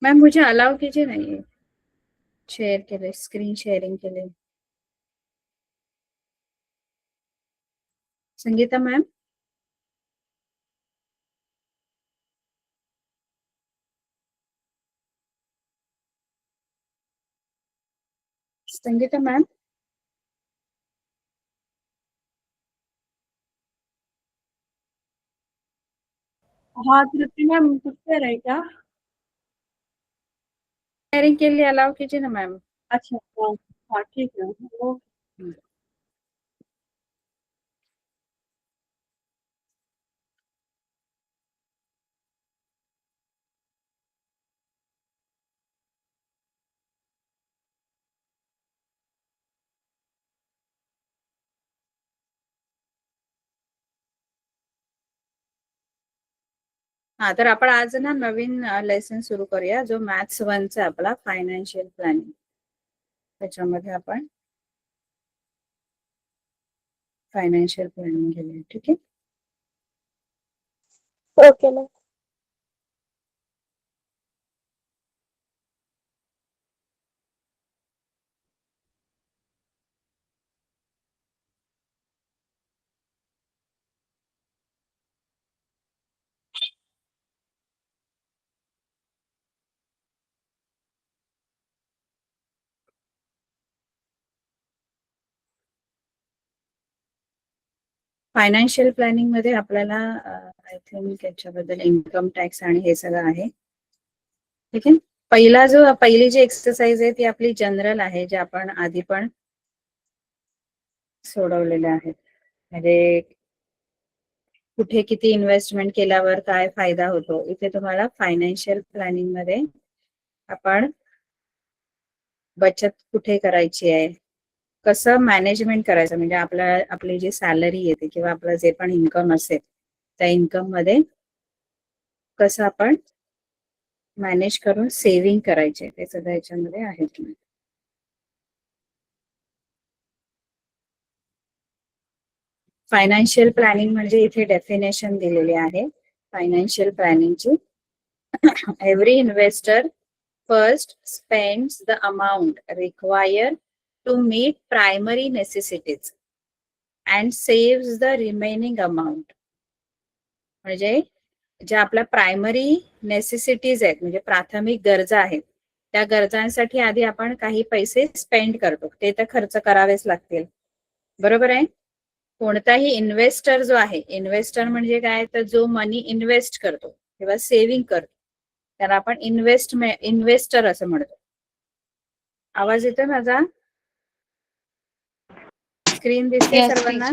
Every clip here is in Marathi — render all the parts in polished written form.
मैम मुझे अलाउ कीजिए ना ये शेयर के लिए, स्क्रीन शेयरिंग के लिए। संगीता मैम, संगीता मैम, हाँ तृप्ति मैम, कुछ कह रहे क्या? शेयरिंग के लिए अलाउ कीजिए ना मैम। अच्छा हाँ। हाँ ठीक है वो। हा, तर आपण आज ना नवीन लेसन सुरू करूया, जो मॅथ्स 1चा आपला फायनान्शियल प्लॅनिंग. त्याच्यामध्ये आपण फायनान्शियल प्लॅनिंग घेऊया. ठीक आहे. Okay ma'am. फायनान्शियल प्लॅनिंग मध्ये आपल्याला आय थिंक याच्याबद्दल इन्कम टॅक्स आणि हे सगळं आहे. ठीक आहे. पहिली जी एक्सरसाइज आहे ती आपली जनरल आहे, जे आपण आधी पण सोडवलेले आहेत. म्हणजे कुठे किती इन्व्हेस्टमेंट केल्यावर काय फायदा होतो, इथे तुम्हाला फायनान्शियल प्लॅनिंग मध्ये आपण बचत कुठे करायची आहे, कसं मॅनेजमेंट करायचं, म्हणजे आपली जी सॅलरी येते किंवा आपलं जे पण इन्कम असेल त्या इन्कम मध्ये कसं आपण मॅनेज करून सेव्हिंग करायचे, ते सगळं याच्यामध्ये आहे. फायनान्शियल प्लॅनिंग म्हणजे इथे डेफिनेशन दिलेली आहे फायनान्शियल प्लॅनिंगची. Every investor first spends the amount required to meet primary necessities and saves the remaining amount. म्हणजे ज्या आपल्या प्रायमरी नेसेसिटीज आहेत, म्हणजे प्राथमिक गरजा आहेत, त्या गरजांसाठी आधी आपण काही पैसे स्पेंड करतो, ते तर खर्च करावेच लागतील. बरोबर आहे. कोणताही इन्व्हेस्टर जो आहे, इन्व्हेस्टर म्हणजे काय, तर जो मनी इन्व्हेस्ट करतो किंवा सेव्हिंग करतो त्याला आपण इन्व्हेस्टर असं म्हणतो. आवाज येतोय माझा? स्क्रीन दिसते सर्वांना?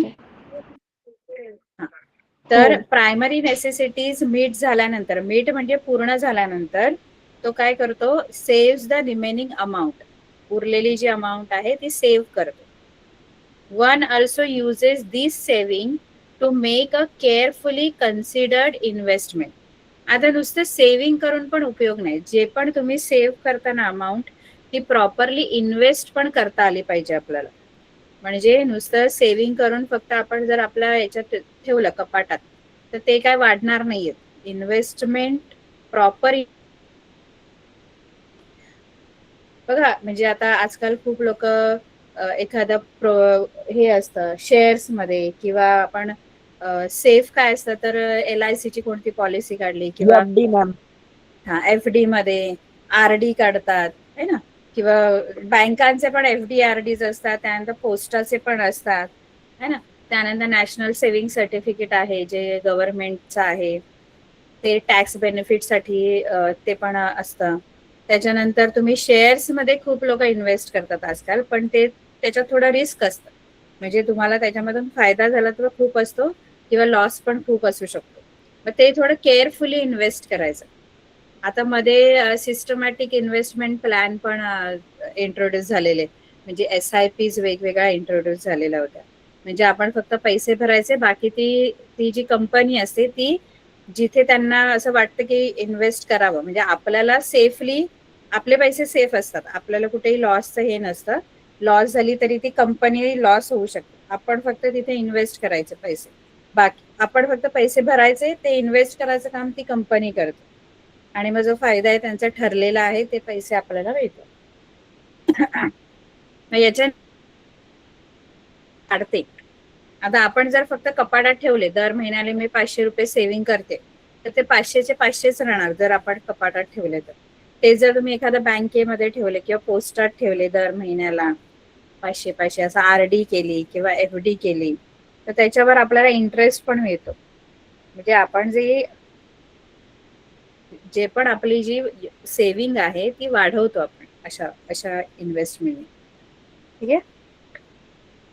तर प्रायमरी नेसेसिटीज मीट झाल्यानंतर, मीट म्हणजे पूर्ण झाल्यानंतर तो काय करतो, सेव्ह द रिमेनिंग अमाऊंट, उरलेली जी अमाऊंट आहे ती सेव्ह करतो. One also uses this saving to make a carefully considered investment. आता नुसतं सेव्हिंग करून पण उपयोग नाही, जे पण तुम्ही सेव्ह करताना अमाऊंट ती प्रॉपरली इन्व्हेस्ट पण करता आली पाहिजे आपल्याला. म्हणजे नुसतं सेव्हिंग करून फक्त आपण जर आपल्या याच्यात ठेवलं कपाटात तर ते काय वाढणार नाहीये. इन्व्हेस्टमेंट प्रॉपर बघा, म्हणजे आता आजकाल खूप लोक एखादं हे असतं शेअर्स मध्ये, किंवा आपण सेफ काय असतं तर LIC ची कोणती पॉलिसी काढली किंवा हा FD मध्ये RD काढतात है ना, किंवा बँकांचे पण FD RDs असतात, त्यानंतर पोस्टाचे पण असतात है ना, त्यानंतर नॅशनल सेव्हिंग सर्टिफिकेट आहे जे गव्हर्नमेंटचं आहे, ते टॅक्स बेनिफिट साठी ते पण असतं. त्याच्यानंतर तुम्ही शेअर्स मध्ये खूप लोक इन्व्हेस्ट करतात आजकाल, पण ते त्याच्यात थोडं रिस्क असतं, म्हणजे तुम्हाला त्याच्यामधून फायदा झाला तर खूप असतो किंवा लॉस पण खूप असू शकतो. मग ते थोडं केअरफुली इन्व्हेस्ट करायचं. आता मध्ये सिस्टमॅटिक इन्व्हेस्टमेंट प्लॅन पण इंट्रोड्यूस झालेले, म्हणजे SIPs वेगवेगळ्या इंट्रोड्यूस झालेल्या होत्या. म्हणजे आपण फक्त पैसे भरायचे, बाकी ती जी कंपनी असते ती जिथे त्यांना असं वाटतं की इन्व्हेस्ट करावं, म्हणजे आपल्याला सेफली आपले पैसे सेफ असतात, आपल्याला कुठेही लॉसचं हे नसतं. लॉस झाली तरी ती कंपनी लॉस होऊ शकते, आपण फक्त तिथे इन्व्हेस्ट करायचे पैसे, बाकी आपण फक्त पैसे भरायचे, ते इन्व्हेस्ट करायचं काम ती कंपनी करते. आणि मग जो फायदा आहे त्यांचा ठरलेला आहे ते पैसे आपल्याला मिळतात. मग याच्या वाढते. आता आपण जर फक्त कपाटात ठेवले, दर महिन्याला मी 500 रुपये सेव्हिंग करते, तर ते 500चे 500च राहणार जर आपण कपाटात ठेवले तर. ते जर तुम्ही एखाद्या बँकेमध्ये ठेवले किंवा पोस्टात ठेवले दर महिन्याला 500 असं आरडी केली किंवा एफडी केली, तर त्याच्यावर आपल्याला इंटरेस्ट पण मिळतो. म्हणजे आपण जे पण आपली जी सेव्हिंग आहे ती वाढवतो आपण अशा अशा इन्व्हेस्टमेंट. ठीक आहे.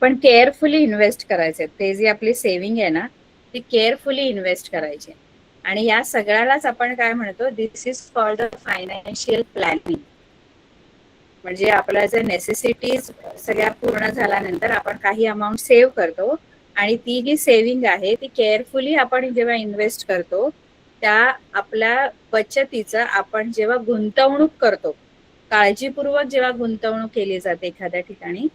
पण केअरफुली इन्व्हेस्ट करायचे. ते जी आपली सेव्हिंग आहे ना ती केअरफुली इन्व्हेस्ट करायची. आणि या सगळ्यालाच आपण काय म्हणतो, this is called the financial planning. म्हणजे आपल्या जर नेसेसिटीज सगळ्या पूर्ण झाल्यानंतर आपण काही अमाऊंट सेव्ह करतो आणि ती जी सेव्हिंग आहे ती केअरफुली आपण जेव्हा इन्व्हेस्ट करतो, त्या आपल्या बचतीचं आपण जेव्हा गुंतवणूक करतो, काळजीपूर्वक जेव्हा गुंतवणूक केली जाते एखाद्या ठिकाणी,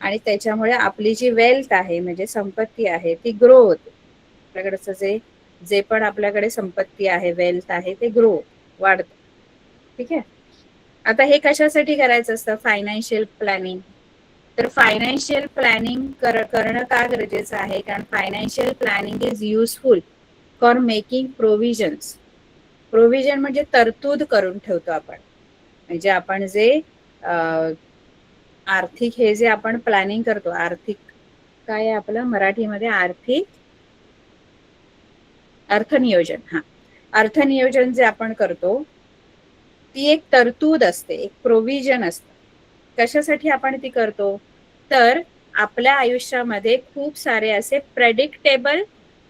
आणि त्याच्यामुळे आपली जी वेल्थ आहे म्हणजे संपत्ती आहे ती ग्रो होते. आपल्याकडचं जे जे पण आपल्याकडे संपत्ती आहे, वेल्थ आहे, ते ग्रो वाढतं. ठीक आहे. आता हे कशासाठी करायचं असतं फायनान्शियल प्लॅनिंग? तर फायनान्शियल प्लॅनिंग करणं का गरजेचं आहे? कारण financial planning is useful for making provisions. Provision म्हणजे तरतूद करून ठेवतो आपण. म्हणजे आपण जे आर्थिक हे जे आपण प्लॅनिंग करतो, आर्थिक काय आहे आपलं मराठीमध्ये, आर्थिक अर्थनियोजन. हा, अर्थनियोजन जे आपण करतो ती एक तरतूद असते, एक प्रोव्हिजन असतं. कशासाठी आपण ती करतो? तर आपल्या आयुष्यामध्ये खूप सारे असे प्रेडिक्टेबल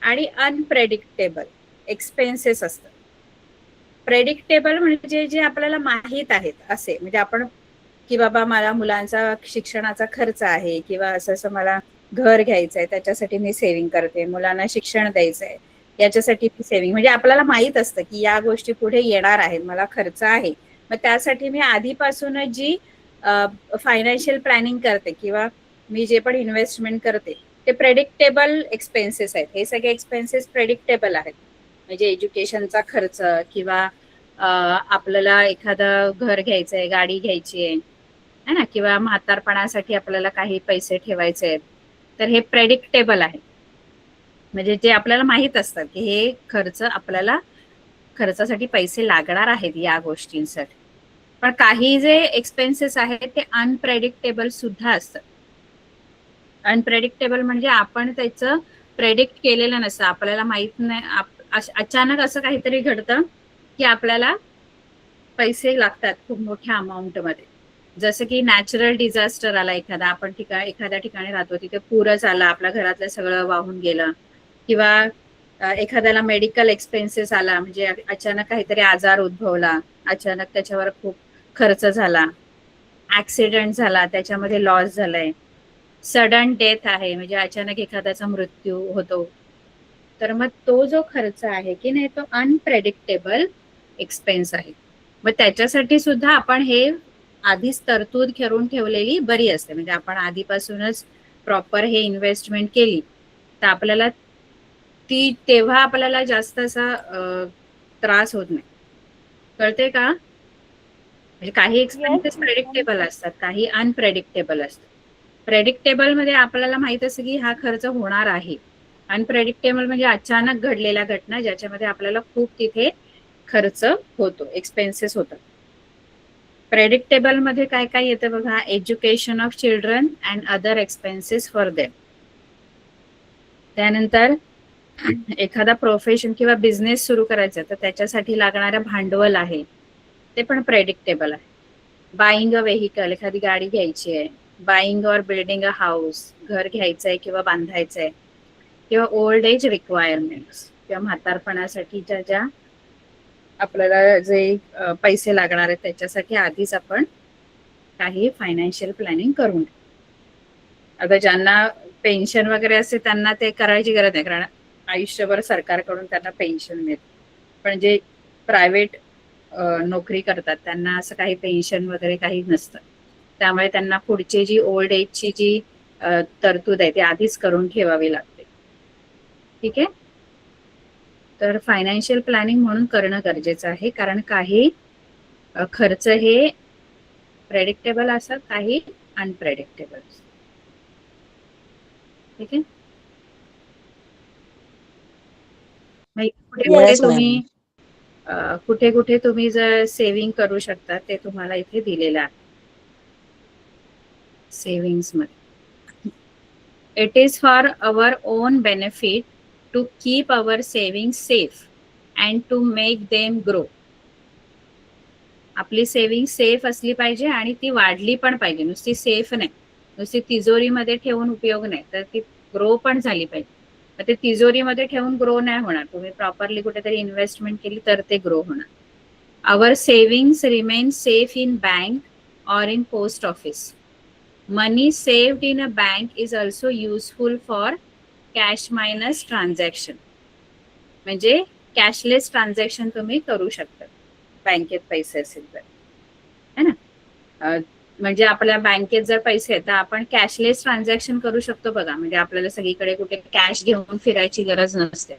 आणि अनप्रेडिक्टेबल एक्सपेन्सेस असतात. प्रेडिक्टेबल म्हणजे जे आपल्याला माहीत आहेत असे, म्हणजे आपण की बाबा मला मुलांचा शिक्षणाचा खर्च आहे किंवा असं असं मला घर घ्यायचंय त्याच्यासाठी मी सेव्हिंग करते, मुलांना शिक्षण द्यायचंय याच्यासाठी मी सेव्हिंग, म्हणजे आपल्याला माहित असतं की या गोष्टी पुढे येणार आहेत, मला खर्च आहे. मग त्यासाठी मी आधीपासूनच जी फायनान्शियल प्लॅनिंग करते किंवा मी जे पण इन्व्हेस्टमेंट करते ते प्रेडिक्टेबल एक्सपेन्सेस आहेत. हे सगळे एक्सपेन्सेस प्रेडिक्टेबल आहेत. म्हणजे एज्युकेशनचा खर्च किंवा आपल्याला एखादं घर घ्यायचंय, गाडी घ्यायची आहे ना, किंवा म्हातारपणासाठी आपल्याला काही पैसे ठेवायचे आहेत, तर हे प्रेडिक्टेबल आहे. म्हणजे जे आपल्याला माहित असतात की हे खर्च आपल्याला खर्चासाठी पैसे लागणार आहेत या गोष्टींसाठी. पण काही जे एक्सपेन्सेस आहेत ते अनप्रेडिक्टेबल सुद्धा असतात. अनप्रेडिक्टेबल म्हणजे आपण त्याचं प्रेडिक्ट केलेलं नसतं, आपल्याला माहित नाही, अचानक असं काहीतरी घडतं की आपल्याला पैसे लागतात खूप मोठ्या अमाऊंट मध्ये. जसं की नॅचरल डिझास्टर आला एखादा, आपण एखाद्या ठिकाणी राहतो तिथे पूरच आला, आपल्या घरातलं सगळं वाहून गेलं, किंवा एखाद्याला मेडिकल एक्सपेन्सेस आला, म्हणजे अचानक काहीतरी आजार उद्भवला, अचानक त्याच्यावर खूप खर्च झाला, ऍक्सिडेंट झाला त्याच्यामध्ये लॉस झालाय, सडन डेथ आहे म्हणजे अचानक एखाद्याचा मृत्यू होतो, तर मग तो जो खर्च आहे की नाही तो अनप्रेडिक्टेबल एक्सपेन्स आहे. मग त्याच्यासाठी सुद्धा आपण हे आधीच तरतूद करून ठेवलेली बरी असते. म्हणजे आपण आधीपासूनच प्रॉपर हे इन्व्हेस्टमेंट केली तर आपल्याला ती तेव्हा आपल्याला जास्त असा त्रास होत नाही. कळते का? म्हणजे काही एक्सपेन्सेस प्रेडिक्टेबल असतात, काही अनप्रेडिक्टेबल असतात. प्रेडिक्टेबल मध्ये आपल्याला माहित असतं की हा खर्च होणार आहे. अनप्रेडिक्टेबल म्हणजे अचानक घडलेल्या घटना ज्याच्यामध्ये आपल्याला खूप तिथे खर्च होतो, एक्सपेन्सेस होतात. प्रेडिक्टेबल मध्ये काय काय येतं बघा, education of children and other expenses for them. त्यानंतर एखादा प्रोफेशन किंवा बिझनेस सुरू करायचा तर त्याच्यासाठी लागणारं भांडवल आहे ते पण प्रेडिक्टेबल आहे. बाईंग अ व्हेकल, एखादी गाडी घ्यायची आहे, buying or building a house, घर घ्यायचंय किंवा बांधायचंय, किंवा ओल्ड एज रिक्वायरमेंट्स किंवा म्हातारपणासाठीच्या ज्या आपल्याला जे पैसे लागणार आहेत त्याच्यासाठी आधीच आपण काही फायनान्शियल प्लॅनिंग करून. आता ज्यांना पेन्शन वगैरे असते त्यांना ते करायची गरज नाही, कारण आयुष्यभर सरकारकडून त्यांना पेन्शन मिळते. पण जे प्रायव्हेट नोकरी करतात त्यांना असं काही पेन्शन वगैरे काही नसतं, त्यामुळे त्यांना पुढची जी ओल्ड एजची जी तरतूद आहे ती आधीच करून ठेवावी लागते. ठीक आहे. तर फायनान्शियल प्लॅनिंग म्हणून करणं गरजेचं आहे, कारण काही खर्च हे प्रेडिक्टेबल असतात, काही अनप्रेडिक्टेबल. ठीक आहे. कुठे येस मॅम. तुम्ही कुठे कुठे तुम्ही जर सेव्हिंग करू शकता ते तुम्हाला इथे दिलेलं आहे सेव्हिंग्स मध्ये. It is for our own benefit to keep our saving safe and to make them grow. आपली सेव्हिंग सेफ असली पाहिजे आणि ती वाढली पण पाहिजे. नुसती सेफ नाही, नुसती तिजोरीमध्ये ठेवून उपयोग नाही, तर ती ग्रो पण झाली पाहिजे. ते तिजोरीमध्ये ठेवून ग्रो नाही होणार, तुम्ही प्रॉपरली कुठेतरी इन्व्हेस्टमेंट केली तर ते ग्रो होणार. Our savings remain safe in bank और in post office. Money saved in a bank is also useful for cash minus transaction. म्हणजे कॅशलेस ट्रान्झॅक्शन तुम्ही करू शकता बँकेत पैसे असेल तर, है ना. म्हणजे आपल्या बँकेत जर पैसे आहेत तर आपण कॅशलेस ट्रान्झॅक्शन करू शकतो बघा. म्हणजे आपल्याला सगळीकडे कुठे कॅश घेऊन फिरायची गरज नसते.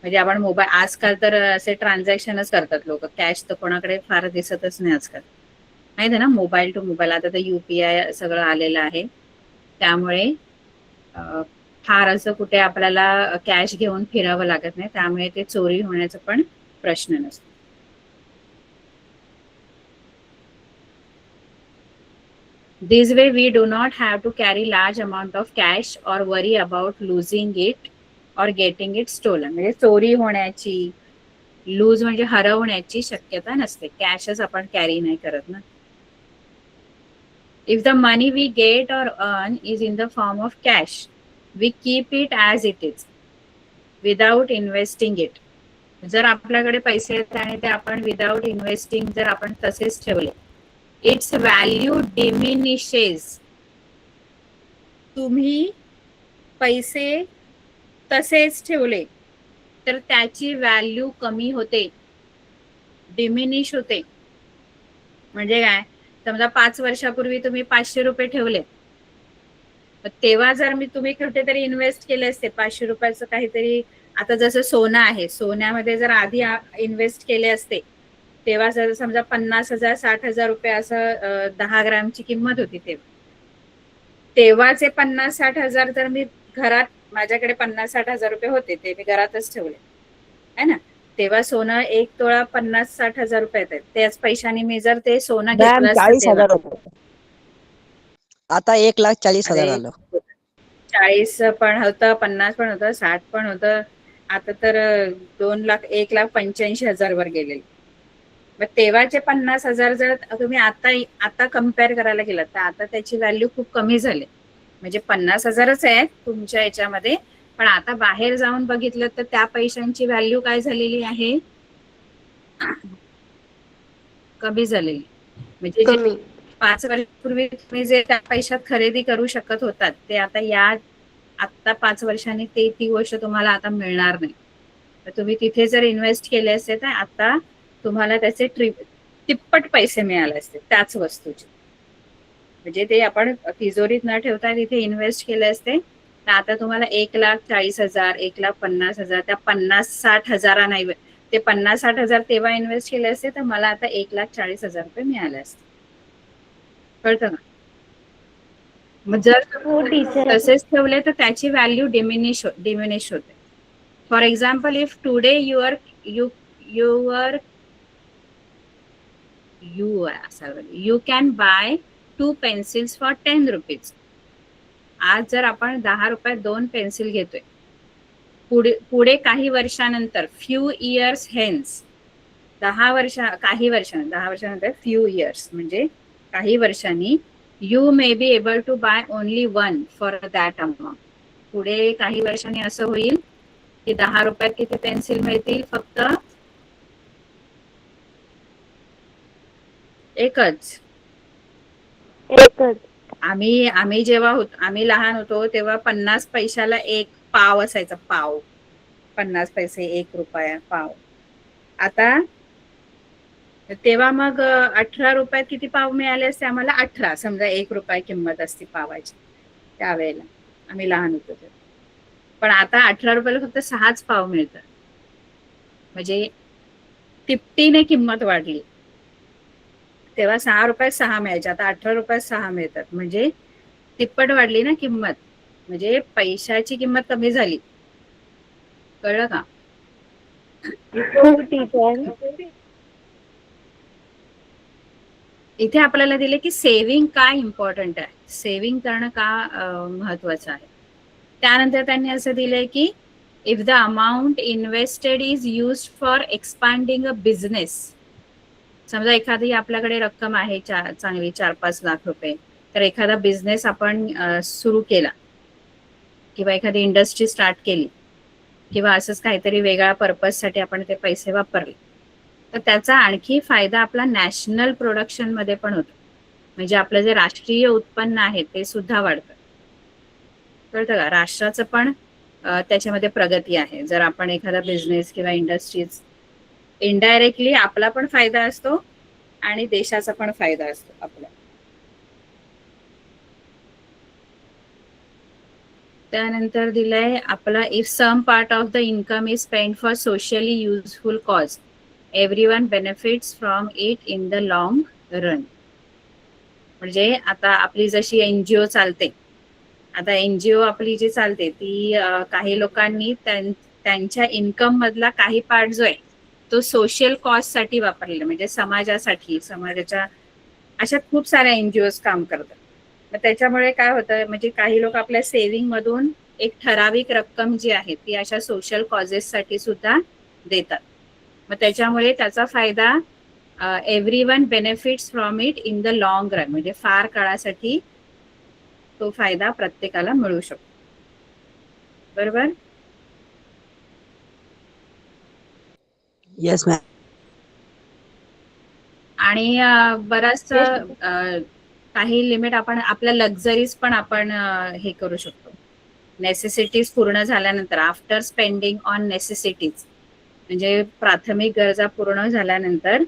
म्हणजे आपण मोबाईल, आजकाल तर असे ट्रान्झॅक्शनच करतात लोक, कॅश तर कोणाकडे फार दिसतच नाही आजकाल, माहिती आहे ना. मोबाईल टू मोबाईल, आता तर UPI सगळं आलेलं आहे, त्यामुळे फार असं कुठे आपल्याला कॅश घेऊन फिरावं लागत नाही, त्यामुळे ते चोरी होण्याचा पण प्रश्न नसतो. This way we do not have to carry large amount of cash or worry about losing it or getting it stolen. म्हणजे चोरी होण्याची, लूज म्हणजे हरवण्याची शक्यता नसते, कॅशच आपण कॅरी नाही करत ना. If the money we get or earn is in the form of cash, we keep it as it is without investing it. जर आपल्याकडे पैसे आहेत आणि ते आपण विदाउट इन्व्हेस्टिंग जर आपण तसेच ठेवले, इट्स व्हॅल्यू डिमिनिशेस. तुम्ही पैसे तसेच ठेवले तर त्याची व्हॅल्यू कमी होते, डिमिनिश होते. म्हणजे काय, समजा 5 वर्षापूर्वी तुम्ही 500 रुपये ठेवले, तेव्हा जर तुम्ही कुठेतरी इन्व्हेस्ट केले असते 500 रुपयाचं काहीतरी, आता जसं सोनं आहे, सोन्यामध्ये जर आधी इन्व्हेस्ट केले असते, तेव्हा जर समजा 50,000 60,000 रुपये असं 10 ग्रॅमची किंमत होती, तेव्हाचे 50-60 हजार जर मी घरात, माझ्याकडे 50-60 हजार रुपये होते, ते मी घरातच ठेवले है ना. तेव्हा सोनं 1 तोळा 50-60 हजार रुपये येतात. त्याच पैशाने मी जर ते सोनं घेतलं असतं 40,000 होतं. आता 1,40,000 आलं. 40 पण होतं, 50 पण होतं, 60 पण होतं. आता तर 1,85,000 वर गेले. मग तेव्हाचे 50,000 जर तुम्ही आता कम्पेअर करायला गेलात तर आता त्याची व्हॅल्यू खूप कमी झाली. म्हणजे 50,000च आहे तुमच्या याच्यामध्ये, पण आता बाहेर जाऊन बघितलं तर त्या पैशांची व्हॅल्यू काय झालेली आहे, कमी झालेली. म्हणजे जे 5 वर्षापूर्वी तुम्ही जे त्या पैशात खरेदी करू शकत होतात, ते आता 5 वर्षांनी ती गोष्ट तुम्हाला आता मिळणार नाही. तर तुम्ही तिथे जर इन्व्हेस्ट केले असते तर आता तुम्हाला त्याचे तिप्पट पैसे मिळाले असते त्याच वस्तूचे. म्हणजे ते आपण तिजोरीत न ठेवता तिथे इन्व्हेस्ट केले असते, तर आता तुम्हाला 1,40,000 1,50,000, त्या 50-60 हजारा नाही, ते 50-60 हजार तेव्हा इन्व्हेस्ट केले असते तर मला आता 1,40,000 रुपये मिळाले असते. कळतं ना. मग जर तसेच ठेवले तर त्याची व्हॅल्यू डिमिनिश होते. For example, if today you can buy 2 pencils for 10 rupees. आज जर आपण 10 रुपयात 2 पेन्सिल घेतोय, पुढे काही वर्षानंतर, फ्यू इयर्स हेन्स, 10 वर्षानंतर फ्यू इयर्स म्हणजे काही वर्षांनी, you may be able to buy only 1 for that amount. पुढे काही वर्षांनी असं होईल की 10 रुपयात किती पेन्सिल मिळतील, फक्त एकच. आम्ही जेव्हा आम्ही लहान होतो तेव्हा 50 पैशाला 1 पाव असायचा, पाव. 50 पैसे 1 रुपया पाव. आता तेव्हा मग 18 रुपयात किती पाव मिळाले असते आम्हाला, 18. समजा 1 रुपया किंमत असते पावाची त्यावेळेला, आम्ही लहान होतो तेव्हा. पण आता 18 रुपयाला फक्त 6च पाव मिळतात. म्हणजे तिपटीने किंमत वाढली. तेव्हा 6 रुपयात 6 मिळायचे, आता 18 रुपयात 6 मिळतात. म्हणजे तिप्पट वाढली ना किंमत. म्हणजे पैशाची किंमत कमी झाली. कळलं का? हो टीचर. इथे आपल्याला दिले की सेव्हिंग का इम्पॉर्टंट आहे, सेव्हिंग करणं का महत्वाचं आहे. त्यानंतर त्यांनी असं दिलंय की if the amount invested is used for expanding a business. समजा एखादी आपल्याकडे रक्कम आहे चांगली 4-5 लाख रुपये, तर एखादा बिझनेस आपण सुरू केला किंवा एखादी इंडस्ट्री स्टार्ट केली किंवा असंच काहीतरी वेगळ्या पर्पजसाठी आपण ते पैसे वापरले, तर त्याचा आणखी फायदा आपला नॅशनल प्रोडक्शन मध्ये पण होतो. म्हणजे आपलं जे राष्ट्रीय उत्पन्न आहे ते सुद्धा वाढतं. कळतं का? राष्ट्राचं पण त्याच्यामध्ये प्रगती आहे. जर आपण एखादा बिझनेस किंवा इंडस्ट्रीज, इनडायरेक्टली आपला पण फायदा असतो आणि देशाचा पण फायदा असतो आपला. त्यानंतर दिलंय आपला if some part of the income is spend for socially useful cause, everyone benefits from it in the long run. म्हणजे आता आपली जशी एनजीओ चालते, आता एनजीओ आपली जी चालते ती काही लोकांनी त्यांच्या इन्कम मधला काही पार्ट जो आहे तो सोशल कॉज साठी वापरलेला, म्हणजे समाजासाठी, समाजाच्या अशा खूप साऱ्या एनजीओ काम करतात. मग त्याच्यामुळे काय होतं, म्हणजे काही लोक आपल्या सेव्हिंग मधून एक ठराविक रक्कम जी आहे ती अशा सोशल कॉजेस साठी सुद्धा देतात. मग त्याच्यामुळे त्याचा फायदा everyone benefits from it in the long run, म्हणजे फार काळासाठी तो फायदा प्रत्येकाला मिळू शकतो. बरोबर? Yes ma'am. आणि बराच काही लिमिट आपण आपल्या लक्झरीज पण आपण हे करू शकतो. नेसेसिटीज पूर्ण झाल्यानंतर, आफ्टर स्पेंडिंग ऑन नेसेसिटीज, म्हणजे प्राथमिक गरजा पूर्ण झाल्यानंतर,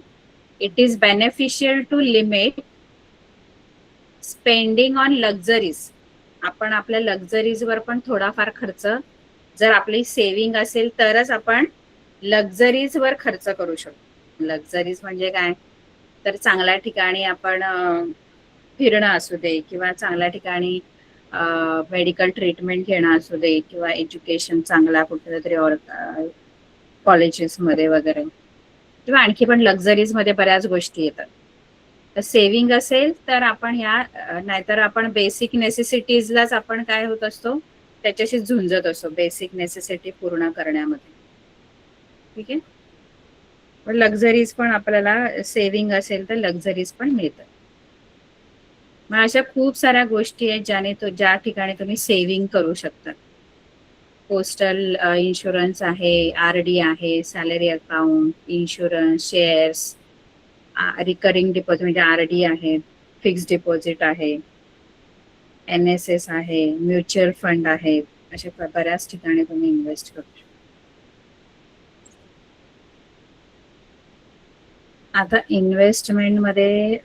it is beneficial to limit spending on luxuries. आपण आपल्या लक्झरीज वर पण थोडाफार खर्च, जर आपली सेव्हिंग असेल तरच आपण लक्झरीज वर खर्च करू शकतो. लक्झरीज म्हणजे काय, तर चांगल्या ठिकाणी आपण फिरणं असू दे, किंवा चांगल्या ठिकाणी मेडिकल ट्रीटमेंट घेणं असू दे, किंवा एज्युकेशन चांगला कुठल्या तरी कॉलेजेस मध्ये वगैरे, किंवा आणखी पण लक्झरीज मध्ये बऱ्याच गोष्टी येतात. तर सेव्हिंग असेल तर आपण ह्या, नाहीतर आपण बेसिक नेसेसिटीजलाच आपण काय होत असतो, त्याच्याशी झुंजत असतो बेसिक नेसेसिटी पूर्ण करण्यामध्ये. ठीक आहे. पण लक्झरीज पण आपल्याला, सेव्हिंग असेल तर लक्झरीज पण मिळतात. मग अशा खूप साऱ्या गोष्टी आहेत ज्या ठिकाणी तुम्ही सेव्हिंग करू शकता. पोस्टल इन्शुरन्स आहे, आरडी आहे, salary account, insurance, shares, recurring deposit म्हणजे आरडी आहे, फिक्स डिपॉझिट आहे, NSS आहे, म्युच्युअल फंड आहे. अशा बऱ्याच ठिकाणी तुम्ही इन्व्हेस्ट करू शकता. आता इन्व्हेस्टमेंट मध्ये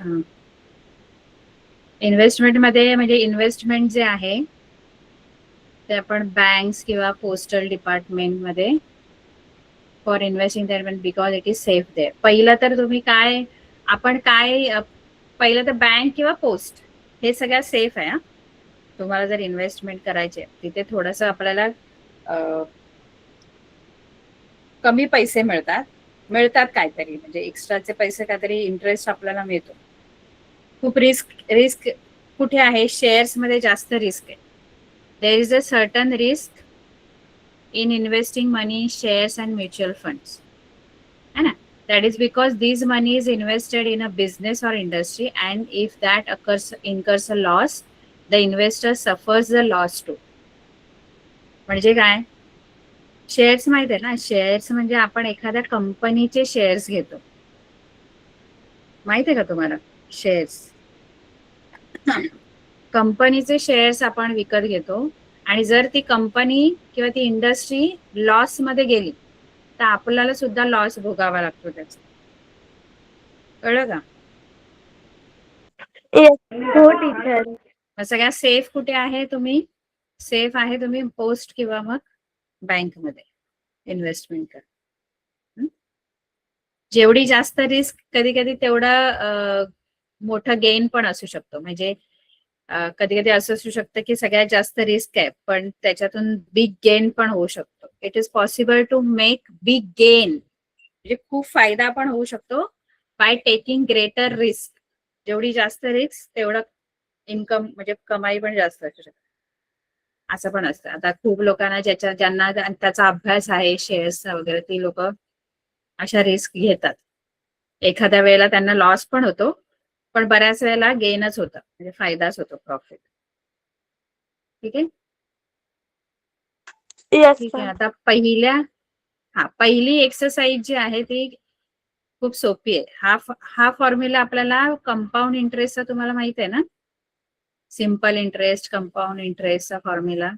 म्हणजे इन्व्हेस्टमेंट जे आहे ते आपण बँक्स किंवा पोस्टल डिपार्टमेंट मध्ये for investing there because it is safe there. पहिलं तर तुम्ही काय, आपण काय, पहिलं तर बँक किंवा पोस्ट हे सगळ्यात सेफ आहे. तुम्हाला जर इन्व्हेस्टमेंट करायचे तिथे थोडंसं आपल्याला कमी पैसे मिळतात काहीतरी, म्हणजे एक्स्ट्राचे पैसे काहीतरी इंटरेस्ट आपल्याला मिळतो. खूप रिस्क कुठे आहे, शेअर्स मध्ये जास्त रिस्क आहे. There is a certain risk in investing money in shares and mutual funds, है ना? That is because these money is invested in a business or industry, and if that incurs a loss, the investor suffers the loss too. म्हणजे काय, शेअर्स माहित आहे ना, शेअर्स म्हणजे आपण एखाद्या कंपनीचे शेअर्स घेतो. माहित आहे का तुम्हाला? शेअर्स, कंपनीचे शेअर्स आपण विकत घेतो, आणि जर ती कंपनी किंवा ती इंडस्ट्री लॉस मध्ये गेली तर आपल्याला सुद्धा लॉस भोगावा लागतो त्याचा. कळलं का? हो टीचर. सगळ्यात सेफ कुठे आहे तुम्ही? सेफ आहे तुम्ही पोस्ट किंवा मग बँकमध्ये इन्व्हेस्टमेंट कर. जेवढी जास्त रिस्क कधी कधी तेवढा मोठा गेन पण असू शकतो. म्हणजे कधी कधी असं असू शकतं की सगळ्यात जास्त रिस्क आहे पण त्याच्यातून बिग गेन पण होऊ शकतो. It is possible to make big gain, म्हणजे खूप फायदा पण होऊ शकतो बाय टेकिंग ग्रेटर रिस्क. जेवढी जास्त रिस्क तेवढं इन्कम म्हणजे कमाई पण जास्त असू शकते. असं पण असतं. आता खूप लोकांना ज्यांना त्याचा अभ्यास आहे शेअर्सचा वगैरे, ती लोक अशा रिस्क घेतात. एखाद्या वेळेला त्यांना लॉस पण होतो पण बऱ्याच वेळेला गेनच होतं, म्हणजे फायदाच होतो, प्रॉफिट. ठीक आहे. येस ठीक आहे. मॅम. आता पहिली एक्सरसाइज जी आहे ती खूप सोपी आहे. हा फॉर्म्युला आपल्याला कंपाऊंड इंटरेस्टचा तुम्हाला माहित आहे ना, सिंपल इंटरेस्ट कंपाऊंड इंटरेस्टचा फॉर्म्युला.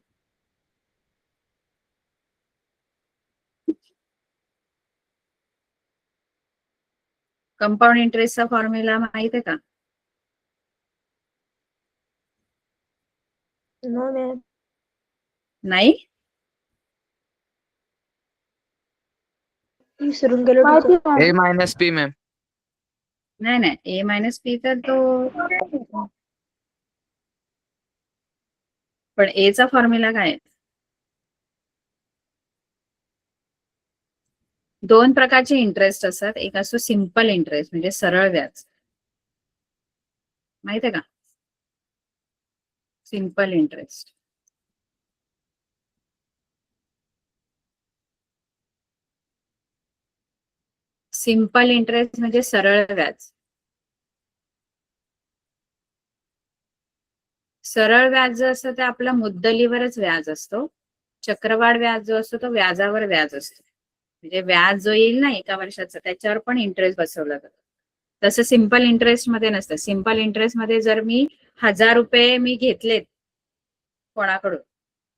कंपाऊंड इंटरेस्टचा फॉर्म्युला माहित आहे का? No ma'am. नाही. विसरून गेलो teacher. A minus P ma'am. नाही नाही, ए मायनस पी तर तो, पण ए चा फॉर्म्युला काय आहे? दोन प्रकारचे इंटरेस्ट असतात. एक असतो सिंपल इंटरेस्ट म्हणजे सरळ व्याज, माहित आहे का? Simple interest. सिंपल इंटरेस्ट म्हणजे सरळ व्याज. सरळ व्याज जो असतं ते आपला मुद्दलीवरच व्याज असतो. चक्रवाढ व्याज जो असतो तो व्याजावर व्याज असतो. म्हणजे व्याज जो येईल ना एका वर्षाचा त्याच्यावर पण इंटरेस्ट बसवला जातो. तसं सिंपल इंटरेस्ट मध्ये नसतं. सिंपल इंटरेस्ट मध्ये जर मी 1000 रुपये मी घेतलेत कोणाकडून,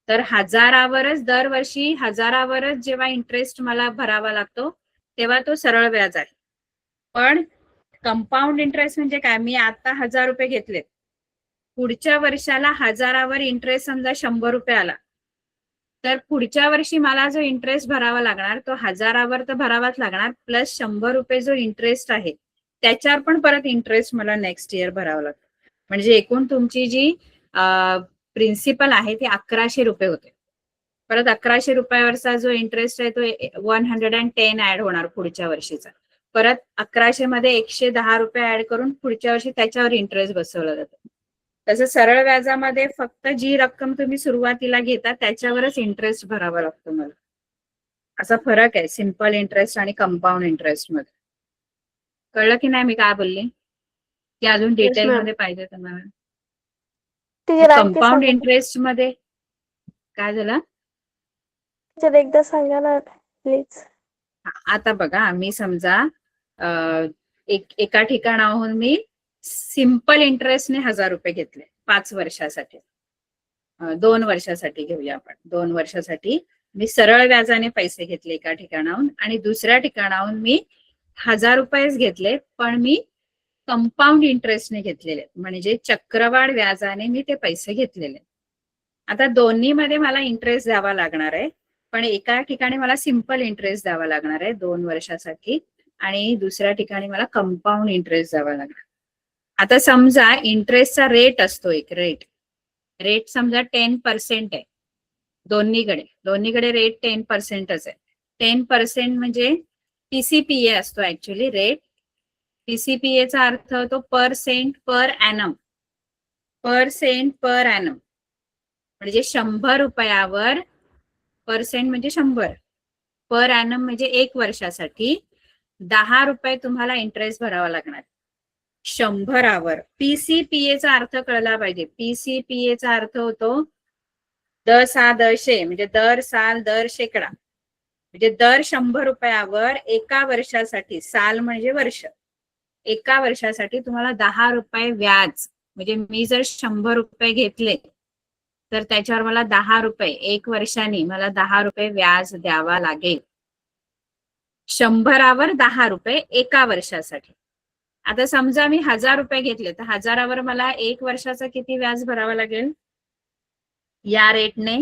तर हजारावरच दरवर्षी हजारावरच जेव्हा इंटरेस्ट मला भरावा लागतो तेव्हा तो सरळ व्याज आहे. पण कंपाऊंड इंटरेस्ट म्हणजे काय? मी आता 1000 रुपये घेतलेत, पुढच्या वर्षाला हजारावर इंटरेस्ट समजा 100 रुपये आला, तर पुढच्या वर्षी मला जो इंटरेस्ट भरावा लागणार तो हजारावर तर भरावाच लागणार, प्लस 100 रुपये जो इंटरेस्ट आहे त्याच्यावर पण परत इंटरेस्ट मला नेक्स्ट इयर भरावा लागतो. म्हणजे एकूण तुमची जी प्रिन्सिपल आहे ती 1100 रुपये होते. परत 1100 रुपयावरचा जो इंटरेस्ट आहे तो 110 ऍड होणार पुढच्या वर्षीचा. परत 1100 मध्ये 110 रुपये ऍड करून पुढच्या वर्षी त्याच्यावर इंटरेस्ट बसवला जातो. तसं सरळ व्याजामध्ये फक्त जी रक्कम तुम्ही सुरुवातीला घेता त्याच्यावरच इंटरेस्ट भरावा लागतो मला. असा फरक आहे सिंपल इंटरेस्ट आणि कंपाऊंड इंटरेस्ट मध्ये. कळलं की नाही मी काय बोलली? की अजून डिटेल ma'am. मध्ये पाहिजे तुम्हाला? टीचर आणखी कंपाऊंड सांगा. इंटरेस्ट मध्ये काय झालं? टीचर एकदा सांगा ना प्लीज. आता बघा, मी समजा एका ठिकाणाहून मी सिंपल इंटरेस्टने 1000 रुपये घेतले 5 वर्षासाठी. 2 वर्षासाठी घेऊया आपण. 2 वर्षासाठी मी सरळ व्याजाने पैसे घेतले एका ठिकाणाहून आणि दुसऱ्या ठिकाणाहून मी 1000 रुपयेच घेतले पण मी कंपाऊंड इंटरेस्टने घेतलेले, म्हणजे चक्रवाढ व्याजाने मी ते पैसे घेतलेले. आता दोन्ही मध्ये मला इंटरेस्ट द्यावा लागणार आहे, पण एका ठिकाणी मला सिंपल इंटरेस्ट द्यावा लागणार आहे 2 वर्षासाठी आणि दुसऱ्या ठिकाणी मला कंपाऊंड इंटरेस्ट द्यावा लागणार. आता समजा इंटरेस्टचा रेट असतो, एक रेट समजा 10% आहे. दोन्हीकडे रेट 10%च आहे. 10% म्हणजे पीसीपीए असतो ऍक्च्युली रेट. पीसीपीएचा अर्थ होतो पर सेंट पर ॲनम. पर सेंट पर ॲनम म्हणजे 100 रुपयावर, पर्सेंट म्हणजे 100, पर ॲनम म्हणजे 1 वर्षासाठी 10 रुपये तुम्हाला इंटरेस्ट भरावा लागणार 100वर. पीसीपीएचा अर्थ कळला पाहिजे. पीसीपीएचा अर्थ होतो दशे, म्हणजे दर साल दर शेकडा, म्हणजे दर 100 रुपयावर एका वर्षासाठी, साल म्हणजे वर्ष, एका वर्षासाठी तुम्हाला 10 रुपये व्याज. म्हणजे मी जर 100 रुपये घेतले तर त्याच्यावर मला 10 रुपये एक वर्षाने मला 10 रुपये व्याज द्यावा लागेल. 100वर 10 रुपये एका वर्षासाठी. आता समजा मी 1000 रुपये घेतले तर 1000वर मला एक वर्षाचा किती व्याज भरावा लागेल या रेटने?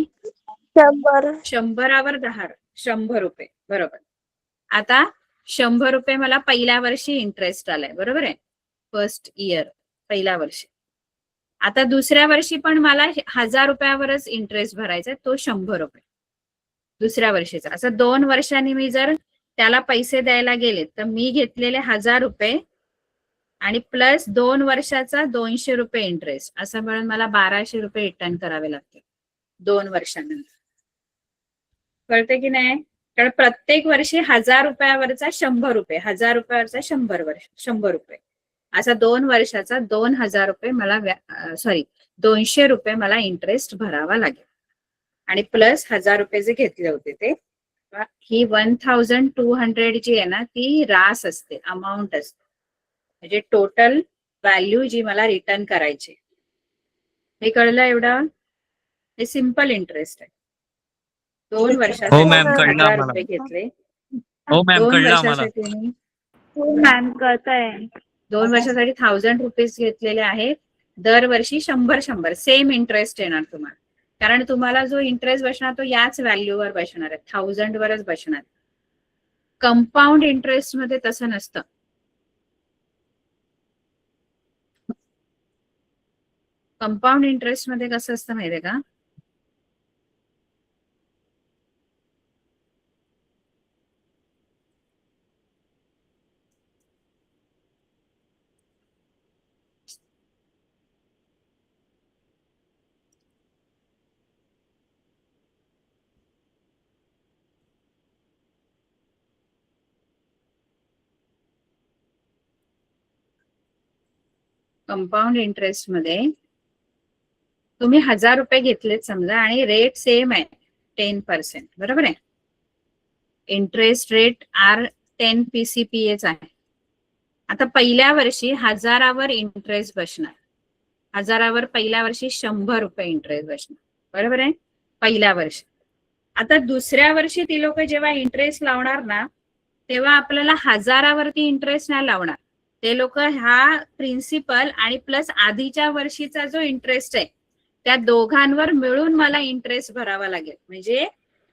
100. 100वर 10, 100 रुपये, बरोबर. आता 100 रुपये मला पहिल्या वर्षी इंटरेस्ट आलाय, बरोबर आहे, फर्स्ट इयर, पहिल्या वर्षी. आता दुसऱ्या वर्षी पण मला 1000 रुपयावरच इंटरेस्ट भरायचा आहे, तो 100 रुपये दुसऱ्या वर्षीचा. असं 2 वर्षांनी मी जर त्याला पैसे द्यायला गेले तर मी घेतलेले 1000 रुपये आणि प्लस 2 वर्षाचा 200 रुपये इंटरेस्ट, असं मिळून मला 1200 रुपये रिटर्न करावे लागतील 2 वर्षानंतर. कळते की नाही? कारण प्रत्येक वर्षी 1000 रुपयावरचा 100 रुपये, 1000 रुपयावरचा 100 रुपये, असा 2 वर्षाचा 2000 रुपये मला 200 रुपये मला इंटरेस्ट भरावा लागेल. आणि प्लस 1000 रुपये जे घेतले होते ते, ही 1200 जी आहे ना ती रास असते, अमाऊंट असते, म्हणजे टोटल व्हॅल्यू जी मला रिटर्न करायची. हे कळलं एवढं? हे सिम्पल इंटरेस्ट आहे. 2 वर्षासाठी हो मॅम, कळलं 1000 आम्हाला. रुपये घेतले. हो मॅम, 2 कळलं आम्हाला. वर्षासाठी मी हो मॅम, कळतंय. 2 वर्षासाठी 1000 रुपीज घेतलेले आहेत. दरवर्षी 100 सेम इंटरेस्ट येणार तुम्हाला, कारण तुम्हाला जो इंटरेस्ट बसणार तो याच व्हॅल्यूवर बसणार आहे, 1000 वरच बसणार. कंपाऊंड इंटरेस्ट मध्ये तसं नसतं. कंपाऊंड इंटरेस्ट मध्ये कसं असतं माहितीये का? कंपाऊंड इंटरेस्ट मध्ये तुम्ही 1000 रुपये घेतलेत समजा आणि रेट सेम आहे 10%, बरोबर आहे. इंटरेस्ट रेट आर 10 PCPA आहे. आता पहिल्या वर्षी 1000वर इंटरेस्ट बसणार, 1000वर पहिल्या वर्षी 100 रुपये इंटरेस्ट बसणार, बरोबर आहे, पहिल्या वर्षी. आता दुसऱ्या वर्षी ती लोक जेव्हा इंटरेस्ट लावणार ना तेव्हा आपल्याला 1000वरती इंटरेस्ट नाही लावणार. ते लोक हा प्रिन्सिपल आणि प्लस आधीच्या वर्षीचा जो इंटरेस्ट आहे त्या दोघांवर मिळून मला इंटरेस्ट भरावा लागेल. म्हणजे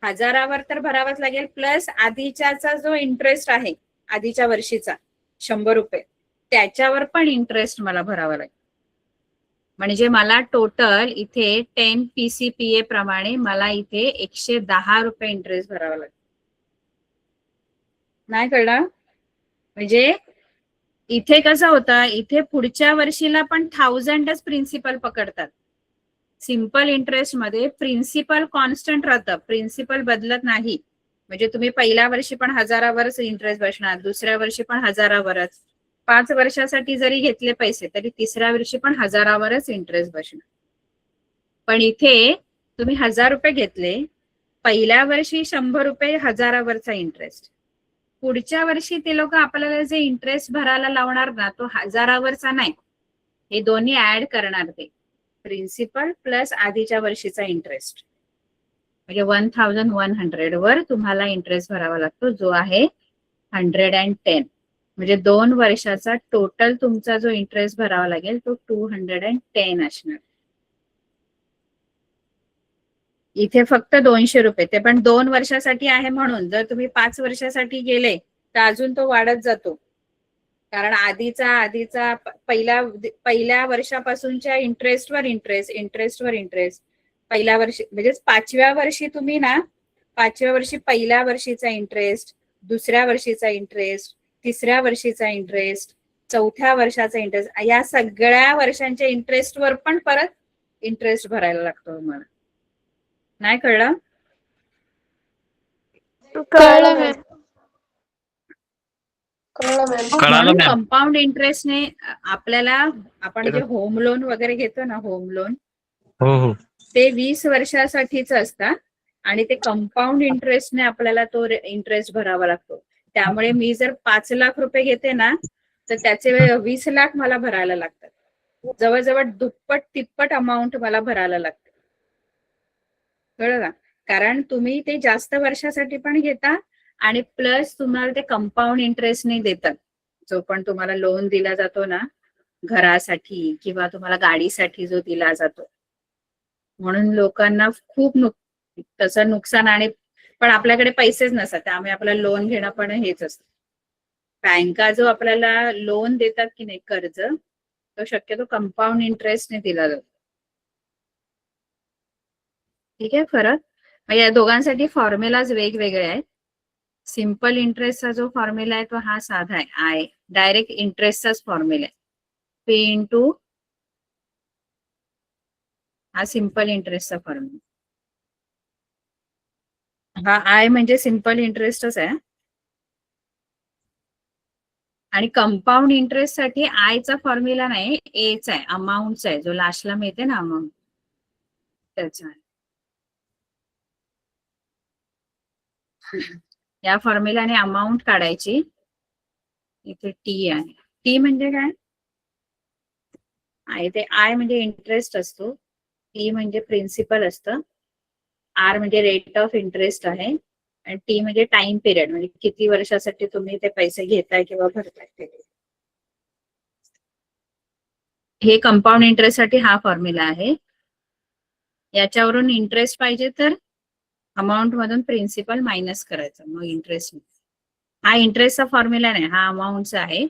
1000वर तर भरावाच लागेल, प्लस आधीच्याचा जो इंटरेस्ट आहे आधीच्या वर्षीचा 100 रुपये, त्याच्यावर पण इंटरेस्ट मला भरावा लागेल. म्हणजे मला टोटल इथे 10 PCPA प्रमाणे मला इथे 110 रुपये इंटरेस्ट भरावा लागेल. नाही कळलं? म्हणजे इथे कसं होतं, इथे पुढच्या वर्षीला पण 1000च प्रिन्सिपल पकडतात. सिंपल इंटरेस्ट मध्ये प्रिन्सिपल कॉन्स्टंट राहतं, प्रिन्सिपल बदलत नाही. म्हणजे तुम्ही पहिल्या वर्षी पण 1000वरच इंटरेस्ट बसणार, दुसऱ्या वर्षी पण 1000वरच. 5 वर्षासाठी जरी घेतले पैसे तरी तिसऱ्या वर्षी पण 1000वरच इंटरेस्ट बसणार. पण इथे तुम्ही 1000 रुपये घेतले, पहिल्या वर्षी 100 रुपये 1000वरचा इंटरेस्ट, पुढच्या वर्षी ते लोक आपल्याला जे इंटरेस्ट भरायला लावणार ना तो 1000वरचा नाही, हे दोन्ही ऍड करणार, ते प्रिन्सिपल प्लस आधीच्या वर्षीचा इंटरेस्ट. म्हणजे 1100 वर तुम्हाला इंटरेस्ट भरावा लागतो, जो आहे 110. म्हणजे 2 वर्षाचा टोटल तुमचा जो इंटरेस्ट भरावा लागेल तो 210 असणार. इथे फक्त 200 रुपये, ते पण 2 वर्षासाठी आहे म्हणून. जर तुम्ही 5 वर्षासाठी गेले तर अजून तो वाढत जातो, कारण आधीचा पहिल्या वर्षापासूनच्या इंटरेस्टवर इंटरेस्ट पहिल्या वर्षी, म्हणजे 5व्या वर्षी तुम्ही ना 5व्या वर्षी पहिल्या वर्षीचा इंटरेस्ट, दुसऱ्या वर्षीचा इंटरेस्ट, तिसऱ्या वर्षीचा इंटरेस्ट, चौथ्या वर्षाचा इंटरेस्ट, या सगळ्या वर्षांच्या इंटरेस्टवर पण परत इंटरेस्ट भरायला लागतो तुम्हाला. नाही कळलं? कळलं मॅम. कळालं मॅम. कंपाऊंड इंटरेस्टने आपल्याला, आपण जे होम लोन वगैरे घेतो ना, होम लोन, हो हो, ते 20 वर्षासाठीच असतात आणि ते कंपाऊंड इंटरेस्टने आपल्याला तो इंटरेस्ट भरावा लागतो. त्यामुळे मी जर 5 लाख रुपये घेते ना तर त्याचे 20 लाख मला भरायला लागतात. जवळजवळ दुप्पट तिप्पट अमाऊंट मला भरायला लागते. कळलं का? कारण तुम्ही ते जास्त वर्षासाठी पण घेता आणि प्लस तुम्हाला ते कंपाऊंड इंटरेस्टने देतात. जो पण तुम्हाला लोन दिला जातो ना घरासाठी किंवा तुम्हाला गाडीसाठी जो दिला जातो, म्हणून लोकांना खूप तसं नुकसान आणि पण आपल्याकडे पैसेच नसतात त्यामुळे आपल्याला लोन घेणं पण हेच असतं. बँका जो आपल्याला लोन देतात की नाही कर्ज तो शक्यतो कंपाऊंड इंटरेस्टने दिला जातो. ठीक आहे फरक. मग या दोघांसाठी फॉर्म्युलाज वेगवेगळे आहेत. सिंपल इंटरेस्टचा जो फॉर्म्युला आहे तो हा साधा आहे. आय डायरेक्ट इंटरेस्टचाच फॉर्म्युला आहे. पी इंटू हा सिंपल इंटरेस्टचा फॉर्म्युला. हा आय म्हणजे सिंपल इंटरेस्टच आहे. आणि कंपाऊंड इंटरेस्ट साठी आयचा फॉर्म्युला नाही एचा आहे, अमाऊंटचा आहे, जो लास्टला मिळते ना अमाऊंट त्याचा. या फॉर्म्युलाने अमाऊंट काढायची. इथे टी आहे. टी म्हणजे काय? इथे आय म्हणजे इंटरेस्ट असतो, टी म्हणजे प्रिन्सिपल असतं, आर म्हणजे रेट ऑफ इंटरेस्ट आहे आणि टी म्हणजे टाइम पिरियड म्हणजे किती वर्षासाठी तुम्ही ते पैसे घेताय किंवा भरताय ते. हे कंपाऊंड इंटरेस्ट साठी हा फॉर्म्युला आहे. याच्यावरून इंटरेस्ट पाहिजे तर अमाऊंट मधून प्रिन्सिपल मायनस करायचं मग इंटरेस्ट. हा इंटरेस्टचा फॉर्म्युला नाही, हा अमाऊंटचा आहे.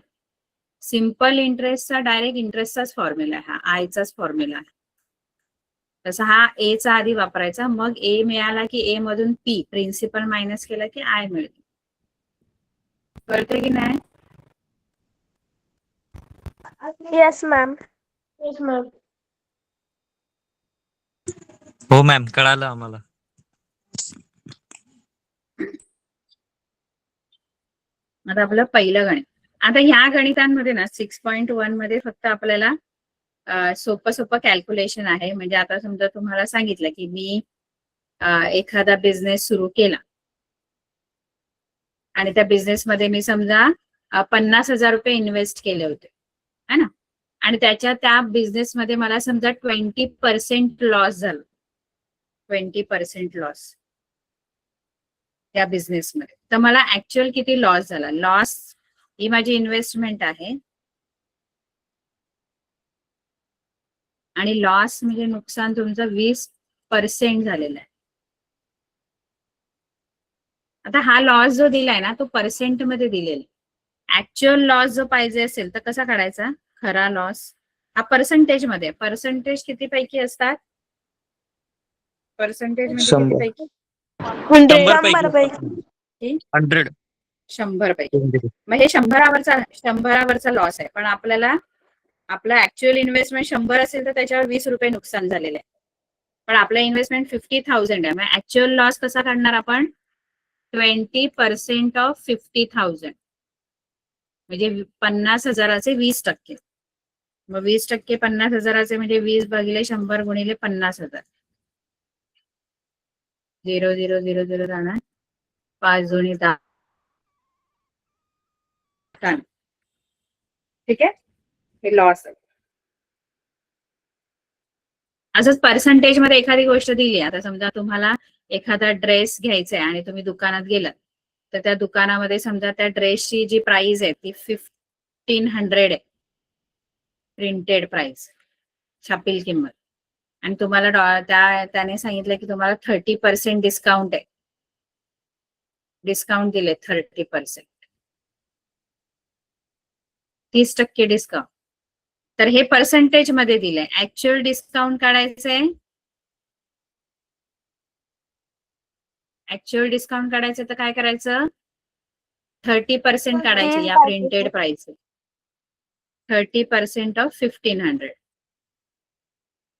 सिंपल इंटरेस्टचा डायरेक्ट इंटरेस्टचाच फॉर्म्युला आहे, हा आयचाच फॉर्म्युला आहे. तसा हा ए चा आधी वापरायचा, मग ए मिळाला की ए मधून पी प्रिन्सिपल मायनस केला की आय मिळते. कळते की नाही? Yes ma'am. Yes ma'am. हो मॅम कळालं आम्हाला. आता आपलं पहिलं गणित. आता ह्या गणितांमध्ये ना 6.1 मध्ये फक्त आपल्याला सोपं सोपं कॅल्क्युलेशन आहे. म्हणजे आता समजा तुम्हाला सांगितलं की मी एखादा बिझनेस सुरू केला आणि त्या बिझनेसमध्ये मी समजा 50,000 रुपये इन्व्हेस्ट केले होते है ना, आणि त्या बिझनेसमध्ये मला समजा 20% लॉस झाला. 20% लॉस त्या बिझनेसमध्ये. तर मला ऍक्च्युअल किती लॉस झाला? लॉस ही माझी इन्व्हेस्टमेंट आहे आणि लॉस म्हणजे नुकसान तुमचं 20% झालेलं आहे. आता हा लॉस जो दिलाय ना तो पर्सेंट मध्ये दिलेला. ऍक्च्युअल लॉस जो पाहिजे असेल तर कसा काढायचा? खरा लॉस हा पर्सेंटेज मध्ये. पर्सेंटेज किती पैकी असतात? पर्सेंटेज म्हणजे किती 100 पैकी? 100 पैकी. 100 100 पैकी. मग हे 100वरचा लॉस आहे. पण आपल्याला आपलं ऍक्च्युअल इन्व्हेस्टमेंट 100 असेल तर त्याच्यावर 20 रुपये नुकसान झालेलं आहे. पण आपलं इन्व्हेस्टमेंट 50,000 आहे. मग ऍक्च्युअल लॉस कसा काढणार आपण? 20% ऑफ 50,000 म्हणजे 50,000चे 20%. मग 20% 50,000चे म्हणजे 20 भागिले 100 गुणिले 50,000. 0 0 0 0 राहणार. 5 दुनी 10. ठीक आहे, हे लॉस आहे. असंच पर्सेंटेज मध्ये एखादी गोष्ट दिली. आता समजा तुम्हाला एखादा ड्रेस घ्यायचा आहे आणि तुम्ही दुकानात गेलात तर त्या दुकानामध्ये समजा त्या ड्रेसची जी प्राइस आहे ती 1500 आहे, प्रिंटेड प्राइस, छापील किंमत. आणि तुम्हाला त्याने सांगितलं की तुम्हाला 30% डिस्काउंट आहे. डिस्काउंट दिले 30%, 30% डिस्काउंट. तर हे पर्सेंटेज मध्ये दिलंय. ऍक्च्युअल डिस्काउंट काढायचंय. ऍक्च्युअल डिस्काउंट काढायचं तर काय करायचं? 30% काढायचे या प्रिंटेड प्राइस. 30% ऑफ 1500.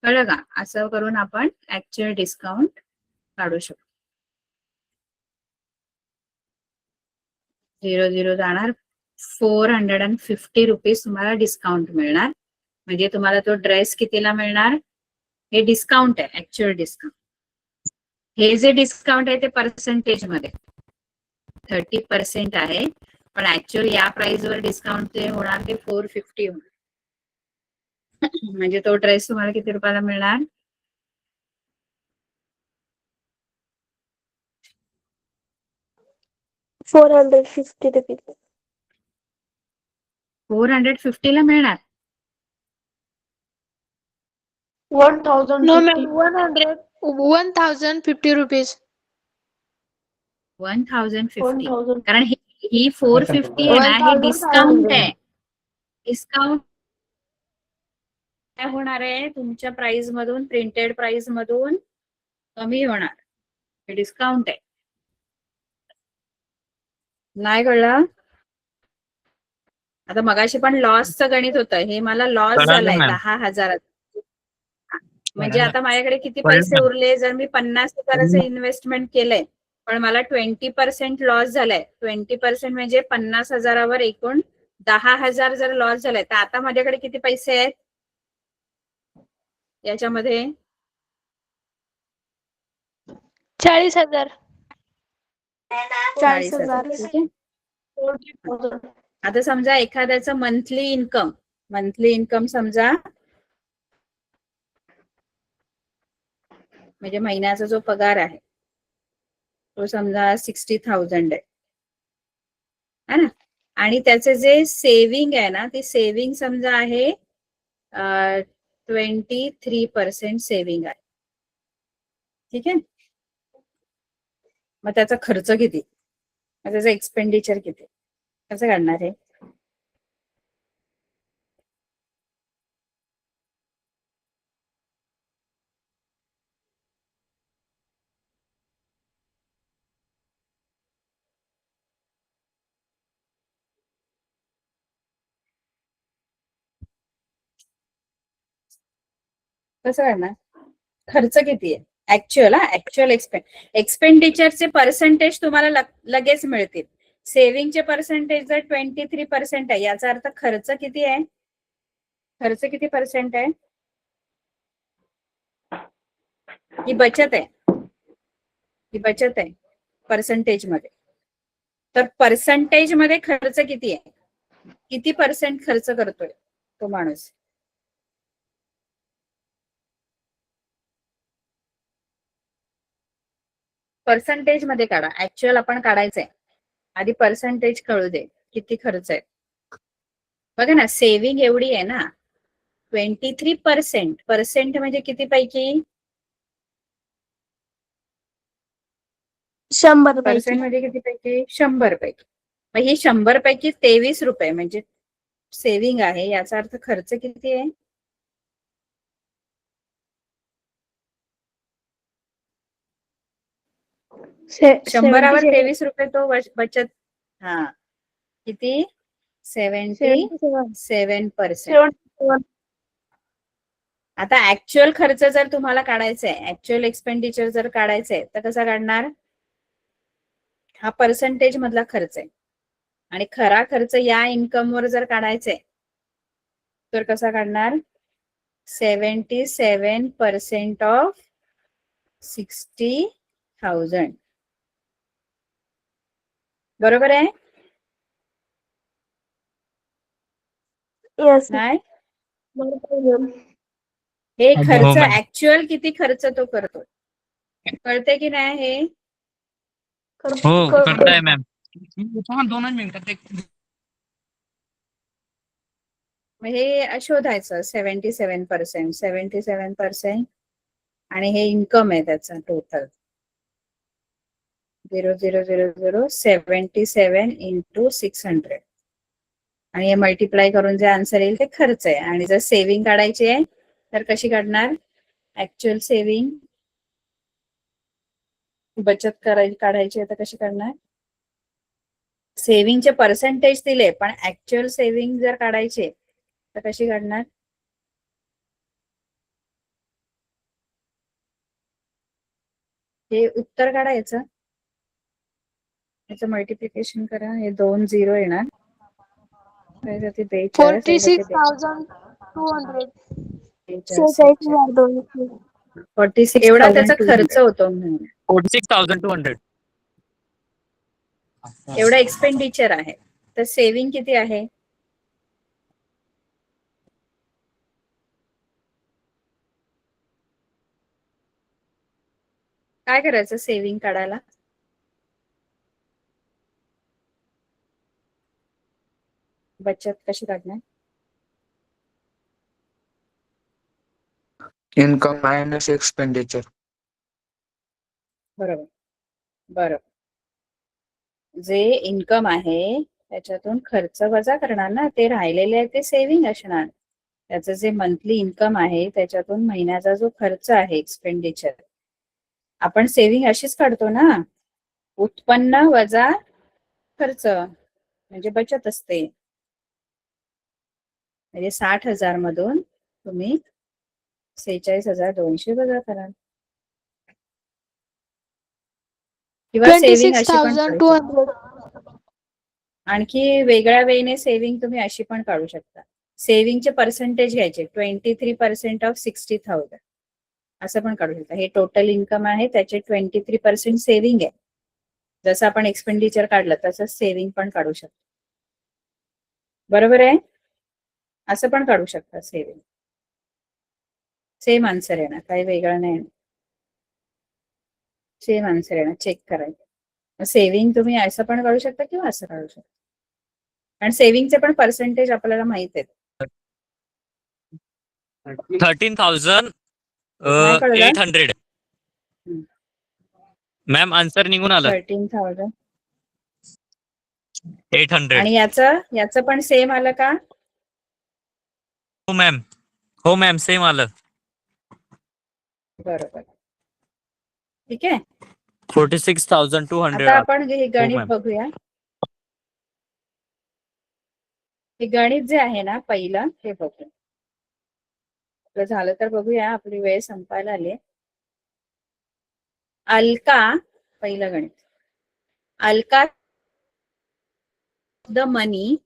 कळलं का? असं करून आपण ऍक्च्युअल डिस्काउंट काढू शकतो. 0 0 जाणार. 450 रुपीज तुम्हाला डिस्काउंट मिळणार. म्हणजे तुम्हाला तो ड्रेस कितीला मिळणार? हे डिस्काउंट आहे, ऍक्च्युअल डिस्काउंट. हे जे डिस्काउंट आहे ते पर्सेंटेज मध्ये 30% आहे, पण ऍक्च्युअल या प्राइस वर डिस्काउंट ते होणार ते 450 होणार. म्हणजे तो ड्रेस तुम्हाला किती रुपयाला मिळणार? 450 रुपीज. 450 ला मिळणार. 1050. No, ma'am. 1050 rupees. 1050. 1000. कारण ही 450 आहे ना, ही डिस्काउंट आहे. डिस्काउंट काय होणार आहे, तुमच्या प्राइस मधून, प्रिंटेड प्राइस मधून कमी होणार. हे डिस्काउंट आहे. नाही कळलं? आता मगाशी पण लॉसचं गणित होतं, हे मला लॉस कळालं झालाय मॅम. 10,000. म्हणजे कळालं. आता माझ्याकडे किती कळलं पैसे मॅम. उरले, जर मी 50,000चं इन्व्हेस्टमेंट केलंय पण मला 20% लॉस झालाय. 20% म्हणजे 50,000वर एकूण 10,000 जर लॉस झालाय, तर आता माझ्याकडे किती पैसे आहेत याच्यामध्ये? 40,000. 40,000. ठीक आहे. 40,000. आता समजा एखाद्याचं मंथली इन्कम समजा, म्हणजे महिन्याचा जो पगार आहे तो समजा 60,000 आहे ना, आणि त्याचे जे सेव्हिंग आहे ना, ती सेव्हिंग समजा आहे 23% सेव्हिंग आहे. ठीक आहे. मग त्याचा खर्च किती, मग त्याचा एक्सपेंडिचर किती, कसं काढणार आहे? कसं काढणार? खर्च किती आहे ऍक्च्युअल एक्सपेंडिचरचे पर्सेंटेज तुम्हाला लगेच मिळतील. सेव्हिंगचे पर्सेंटेज जर 23% आहे, याचा अर्थ खर्च किती आहे? खर्च किती पर्सेंट आहे? ही बचत आहे पर्सेंटेज मध्ये. तर पर्सेंटेज मध्ये खर्च किती आहे, किती पर्सेंट खर्च करतोय तो माणूस? पर्सेंटेज मध्ये काढा. ऍक्च्युअल आपण काढायचंय, आधी पर्सेंटेज कळू दे किती खर्च आहे. बघा ना, सेव्हिंग एवढी आहे ना 23%. पर्सेंट म्हणजे किती पैकी? 100 पैकी. पर्सेंट म्हणजे किती पैकी? 100 पैकी. मग ही 100 पैकी 23 रुपये म्हणजे सेव्हिंग आहे, याचा अर्थ खर्च किती आहे? शंभरावर 23 रुपये तो बचत. हा, किती? 77%. आता ऍक्च्युअल खर्च जर तुम्हाला काढायचंय, ऍक्च्युअल एक्सपेंडिचर जर काढायचंय, तर कसा काढणार? हा पर्सेंटेज मधला खर्च आहे, आणि खरा खर्च या इन्कम वर जर काढायचंय तर कसा काढणार? 77% ऑफ 60,000. बरोबर आहे? येस. नाही, हे हो खर्च मॅम. ऍक्च्युअल किती खर्च तो करतो, कळते की नाही हे? हो करताय मॅम. 2 मिनिटात मग हे शोधायचं 77%. आणि हे इन्कम आहे त्याचा टोटल 0,000,077 इंटू 600, आणि हे मल्टिप्लाय करून जे आन्सर येईल ते खर्च आहे. आणि जर सेव्हिंग काढायची आहे तर कशी काढणार? ऍक्च्युअल सेव्हिंग, बचत काढायची आहे तर कशी काढणार? सेव्हिंगचे पर्सेंटेज दिले, पण ऍक्च्युअल सेव्हिंग जर काढायचे तर कशी काढणार? हे उत्तर काढायचं, याचं मल्टिप्लिकेशन करा, हे 2 0 येणार, 46,200. 46 एवढा त्याचा खर्च होतो म्हणून. 46,200. एवढा एक्सपेंडिचर आहे. तर सेव्हिंग किती आहे? काय करायचं सेव्हिंग काढायला? बचत कशी काढणार? Income minus expenditure. बरोबर. बरोबर. जे इन्कम आहे त्याच्यातून खर्च वजा करणार ना, ते राहिलेले आहे ते सेव्हिंग असणार. त्याचं जे मंथली इन्कम आहे त्याच्यातून महिन्याचा जो खर्च आहे एक्सपेंडिचर, आपण सेव्हिंग अशीच काढतो ना, उत्पन्न वजा खर्च म्हणजे बचत असते. म्हणजे 60,000 मधून तुम्ही 46,200 वजा करा. किंवा सेव्हिंग अशी पण काढू शकता. 26,200. आणखी वेगळ्या वेने सेव्हिंग तुम्ही अशी पण काढू शकता. सेव्हिंगचे पर्सेंटेज घ्यायचे 23% ऑफ 60,000 असं पण काढू शकता. हे टोटल इन्कम आहे त्याचे 23% सेव्हिंग आहे. जसं आपण एक्सपेंडिचर काढलं तसं सेव्हिंग पण काढू शकतो. बरोबर आहे. असं पण काढू शकता सेव्हिंग. सेम आन्सर आहे ना, काही वेगळं नाही. सेम आन्सर आहे ना, चेक करायचं. सेव्हिंग तुम्ही असं पण काढू शकता किंवा असं काढू शकता. कारण सेव्हिंगचे पण पर्सेंटेज आपल्याला माहित आहेत. 13,800. मॅम आन्सर निघून आलं 13,000. 800. आणि याचं पण सेम आलं का? हो मॅम. हो मॅम, सेम आलं. बरोबर. ठीक आहे. 46,200. आता आपण हे गणित मॅम. बघूया. हे गणित जे आहे ना पहिलं हे बघूया. आपलं झालं तर बघूया, आपली वेळ संपायला आली. अलका, पहिलं गणित. Alka the money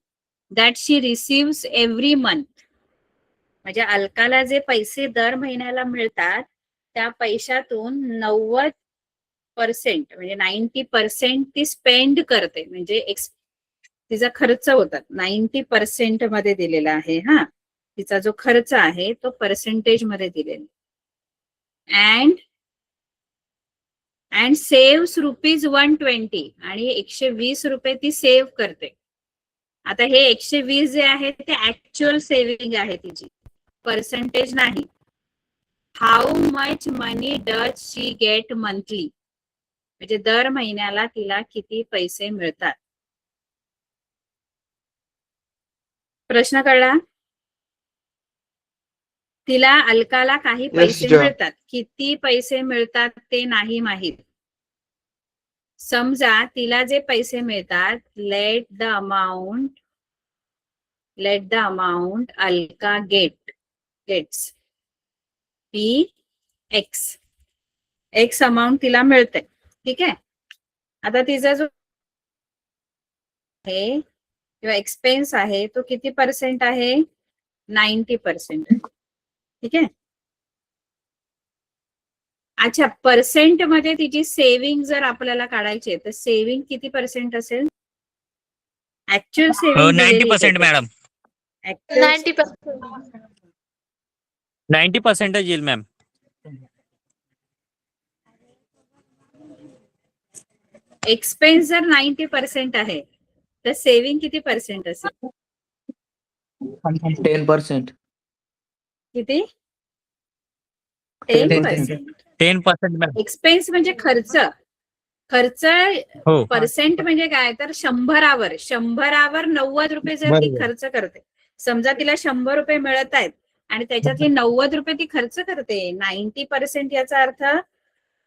that she receives every month. म्हणजे अलकाला जे पैसे दर महिन्याला मिळतात त्या पैशातून 90% म्हणजे 90% ती स्पेंड करते. म्हणजे तिचा खर्च होतात 90% मध्ये दिलेला आहे. हा, तिचा जो खर्च आहे तो पर्सेंटेज मध्ये दिलेला. अँड सेव्स ₹120 आणि 120 रुपये ती सेव्ह करते. आता हे 120 जे आहे ते ऍक्च्युअल सेव्हिंग आहे तिची, पर्सेंटेज नाही. How much money does she get monthly, म्हणजे दर महिन्याला तिला किती पैसे मिळतात. प्रश्न कळला? तिला अलकाला काही पैसे मिळतात, किती पैसे मिळतात ते नाही माहित. समजा तिला जे पैसे मिळतात, let the amount Alka gets be X amount तिला मिळते. ठीक आहे. आता तिचा जो आहे किंवा एक्सपेन्स आहे तो किती पर्सेंट आहे? 90%. ठीक आहे. अच्छा, पर्सेंट मध्ये तिची सेव्हिंग जर आपल्याला काढायची आहे तर सेव्हिंग किती पर्सेंट असेल? Actual saving 90% madam. 90%. 90% येईल मॅम. एक्सपेन्स जर 90% आहे तर सेव्हिंग किती पर्सेंट असेल? 10%. किती? 10%. 10% मॅम. एक्सपेन्स म्हणजे खर्च. हो. पर्सेंट म्हणजे काय तर 100वर 90 रुपये जर ती खर्च करते. समजा तिला 100 रुपये मिळत आहेत आणि त्याच्यातले 90 रुपये ती खर्च करते. 90% याचा अर्थ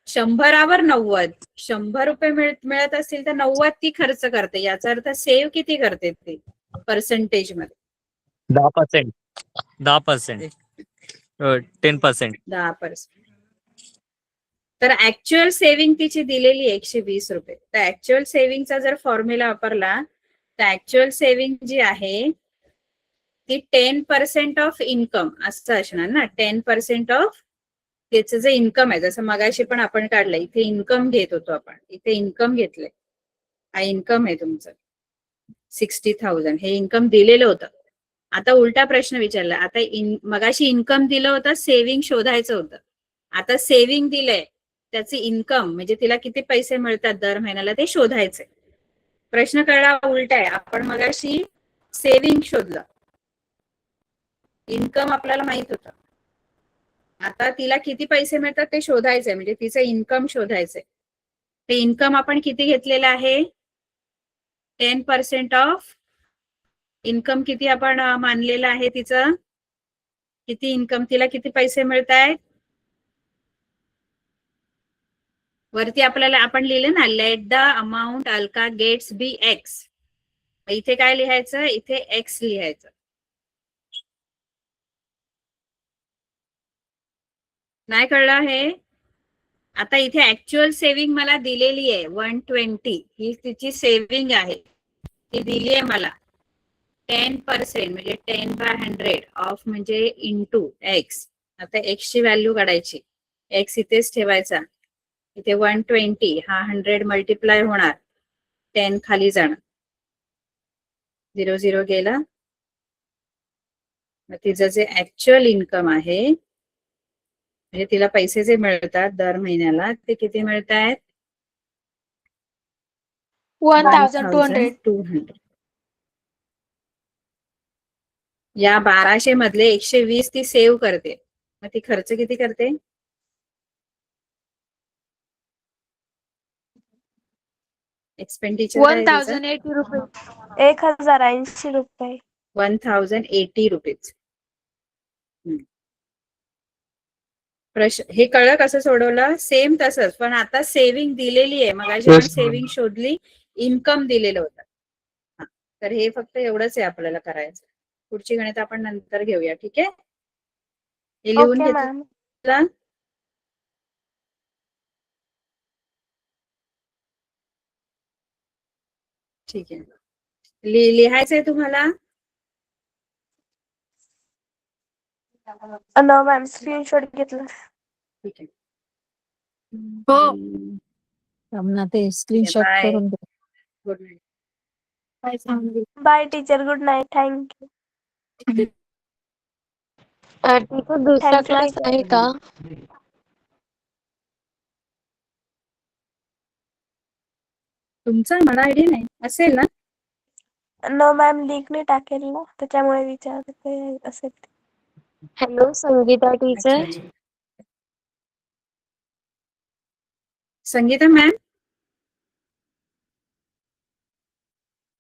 100वर 90. 100 रुपये मिळत असतील तर 90 ती खर्च करते. याचा अर्थ सेव्ह किती करते ती पर्सेंटेज मध्ये? 10%. 10%. 10%. 10%. तर ऍक्च्युअल सेव्हिंग तिची दिलेली 120 रुपये. तर ऍक्च्युअल सेव्हिंगचा जर फॉर्म्युला वापरला तर ऍक्च्युअल सेव्हिंग जी आहे ती 10% ऑफ इन्कम असं असणार ना. 10% ऑफ त्याचं जे इन्कम आहे, जसं मगाशी पण आपण काढलं, इथे इन्कम घेत होतो आपण, इथे इन्कम घेतलंय. हा इन्कम आहे तुमचं 60,000. हे इन्कम दिलेलं होतं. आता उलटा प्रश्न विचारला. आता मगाशी इन्कम दिलं होतं, सेव्हिंग शोधायचं होतं. आता सेव्हिंग दिलंय, त्याचे इन्कम म्हणजे तिला किती पैसे मिळतात दर महिन्याला ते शोधायचे. प्रश्न कळला? उलटा आहे. आपण मगाशी सेव्हिंग शोधलं, इन्कम आपल्याला माहित होतं. आता तिला किती पैसे मिळतात ते शोधायचंय, म्हणजे तिचं इन्कम शोधायचंय. ते इन्कम आपण किती घेतलेलं आहे? 10% ऑफ इन्कम किती आपण मानलेलं आहे तिचं? किती इन्कम, तिला किती पैसे मिळत आहेत? वरती आपल्याला आपण लिहिलं ना, let the amount Alka gets be X. इथे काय लिहायचं? इथे एक्स लिहायचं. नाही कळलं हे? आता इथे ऍक्च्युअल सेव्हिंग मला दिलेली आहे 120. ही तिची सेव्हिंग आहे, ती दिली आहे मला. 10% म्हणजे 10/100 ऑफ म्हणजे इंटू एक्स. आता एक्स ची व्हॅल्यू काढायची. एक्स इथेच ठेवायचा. इथे 120, हा 100 मल्टिप्लाय होणार, 10 खाली जाणार, 0 0 गेला. मग तिचं जे ऍक्च्युअल इन्कम आहे, म्हणजे तिला पैसे जे मिळतात दर महिन्याला, ते किती मिळत आहेत? 1200. 1200. या 1200 मधले 120 ती सेव्ह करते. मग ती खर्च किती करते? एक्सपेंडिचर काय आहे तिचं? 1080 rupees. 1080 रुपये. 1080 रुपीज. प्रश्न हे कळलं कसं सोडवलं? सेम तसंच, पण आता सेव्हिंग दिलेली आहे. मगाशी आपण सेव्हिंग शोधली, इन्कम दिलेलं होतं. हा, तर हे फक्त एवढंच आहे आपल्याला करायचं. पुढची गणित आपण नंतर घेऊया, ठीक आहे? हे लिहून ओके मॅम. घेतलं? ठीक आहे. लिहायचंय तुम्हाला? नो मॅम, स्क्रीनशॉट घेतला. ठीक आहे. हो. ना ते स्क्रीनशॉट बाय. करून दे. Good night. Bye teacher, good night. Thank you. Teacher दुसरा Thank you, क्लास teacher. आहे का? तुमचा मला आयडिया नाही, असेल ना? नो मॅम, लिंक नाही टाकेल ना, त्याच्यामुळे विचारते असेल. हॅलो संगीता अच्छा, टीचर. अच्छा. संगीता मॅम,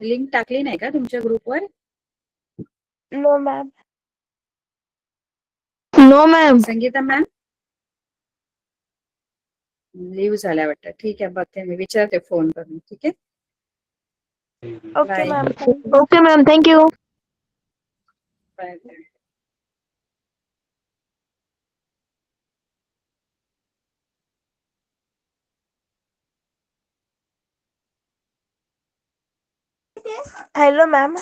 लिंक टाकली नाही का तुमच्या ग्रुपवर? No ma'am. No ma'am. Sangeeta ma'am, leave झाल्या वाटतं. ठीक आहे, बघते मी, विचारते फोन करून. ठीक आहे, okay bye. Ma'am, thank you. Okay ma'am, thank you. Bye. Hello ma'am.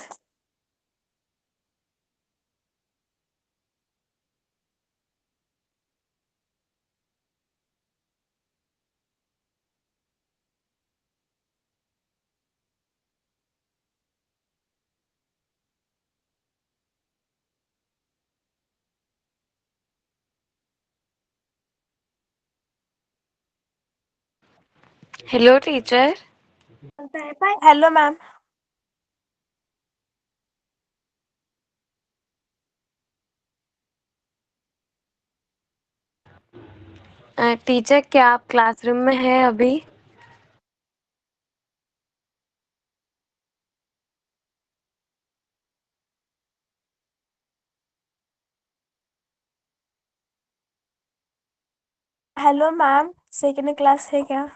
Hello teacher. Hello ma'am. Teacher क्या आप क्लासरूम में है अभी? हेलो मैम, सेकंड क्लास है क्या?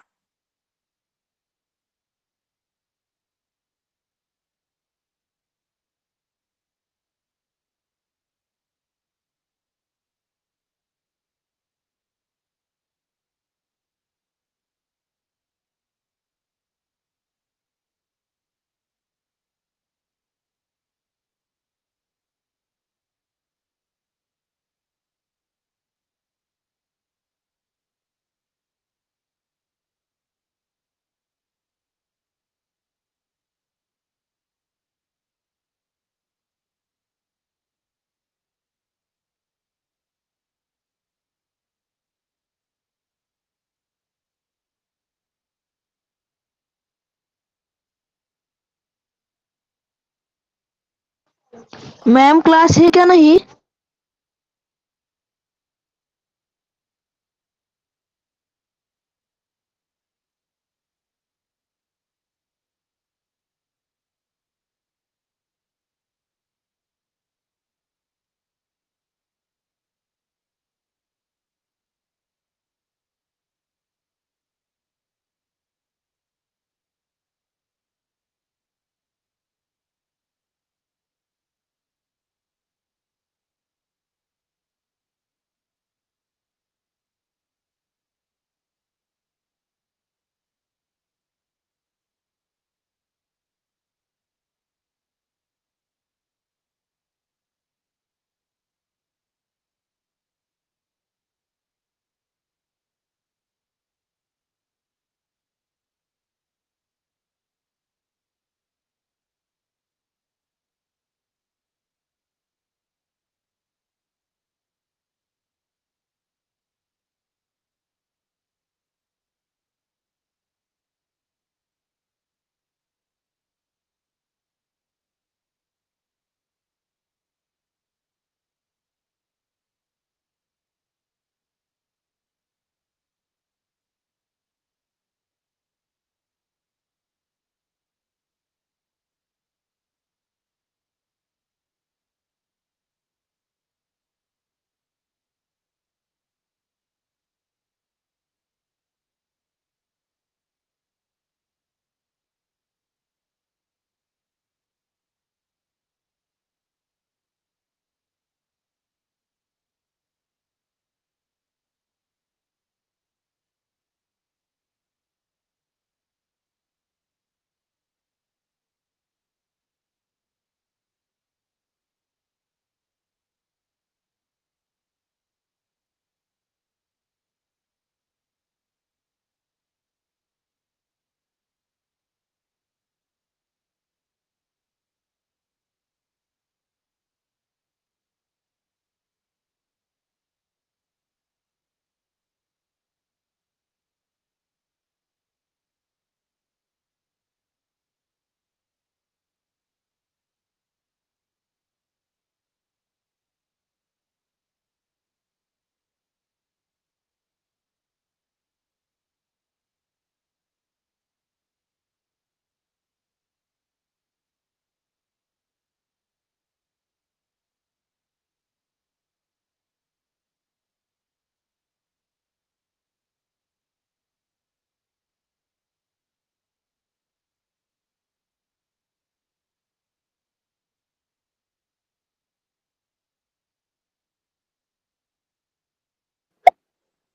मैम क्लास है क्या नहीं?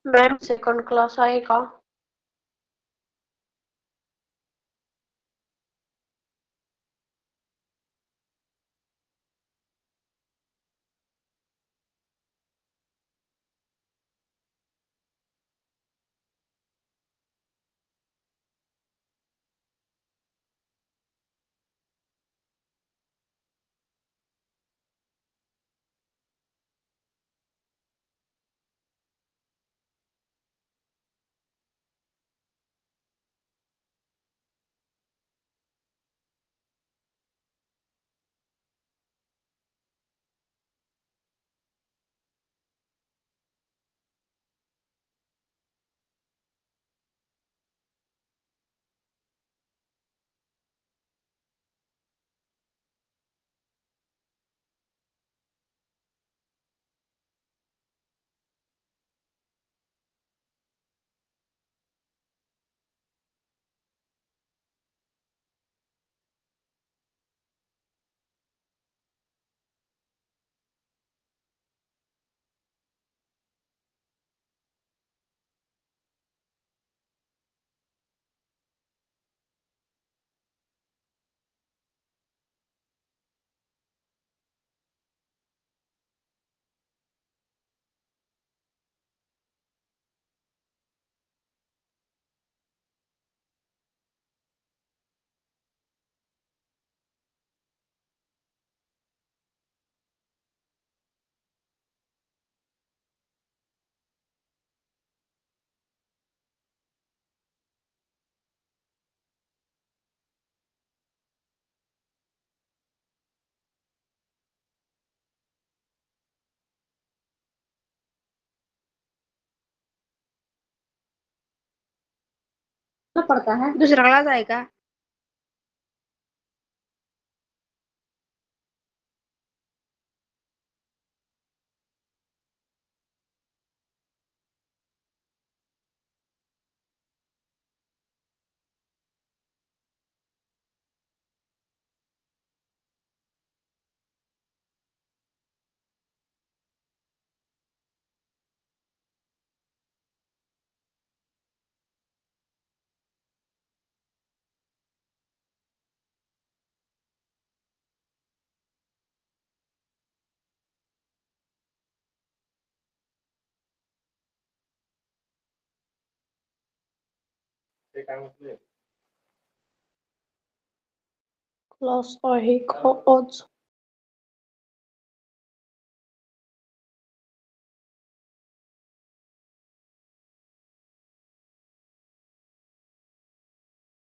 मॅम सेकंड क्लास आहे का? पडता है दुसरा क्लास आहे का? क्लास आहे का आज?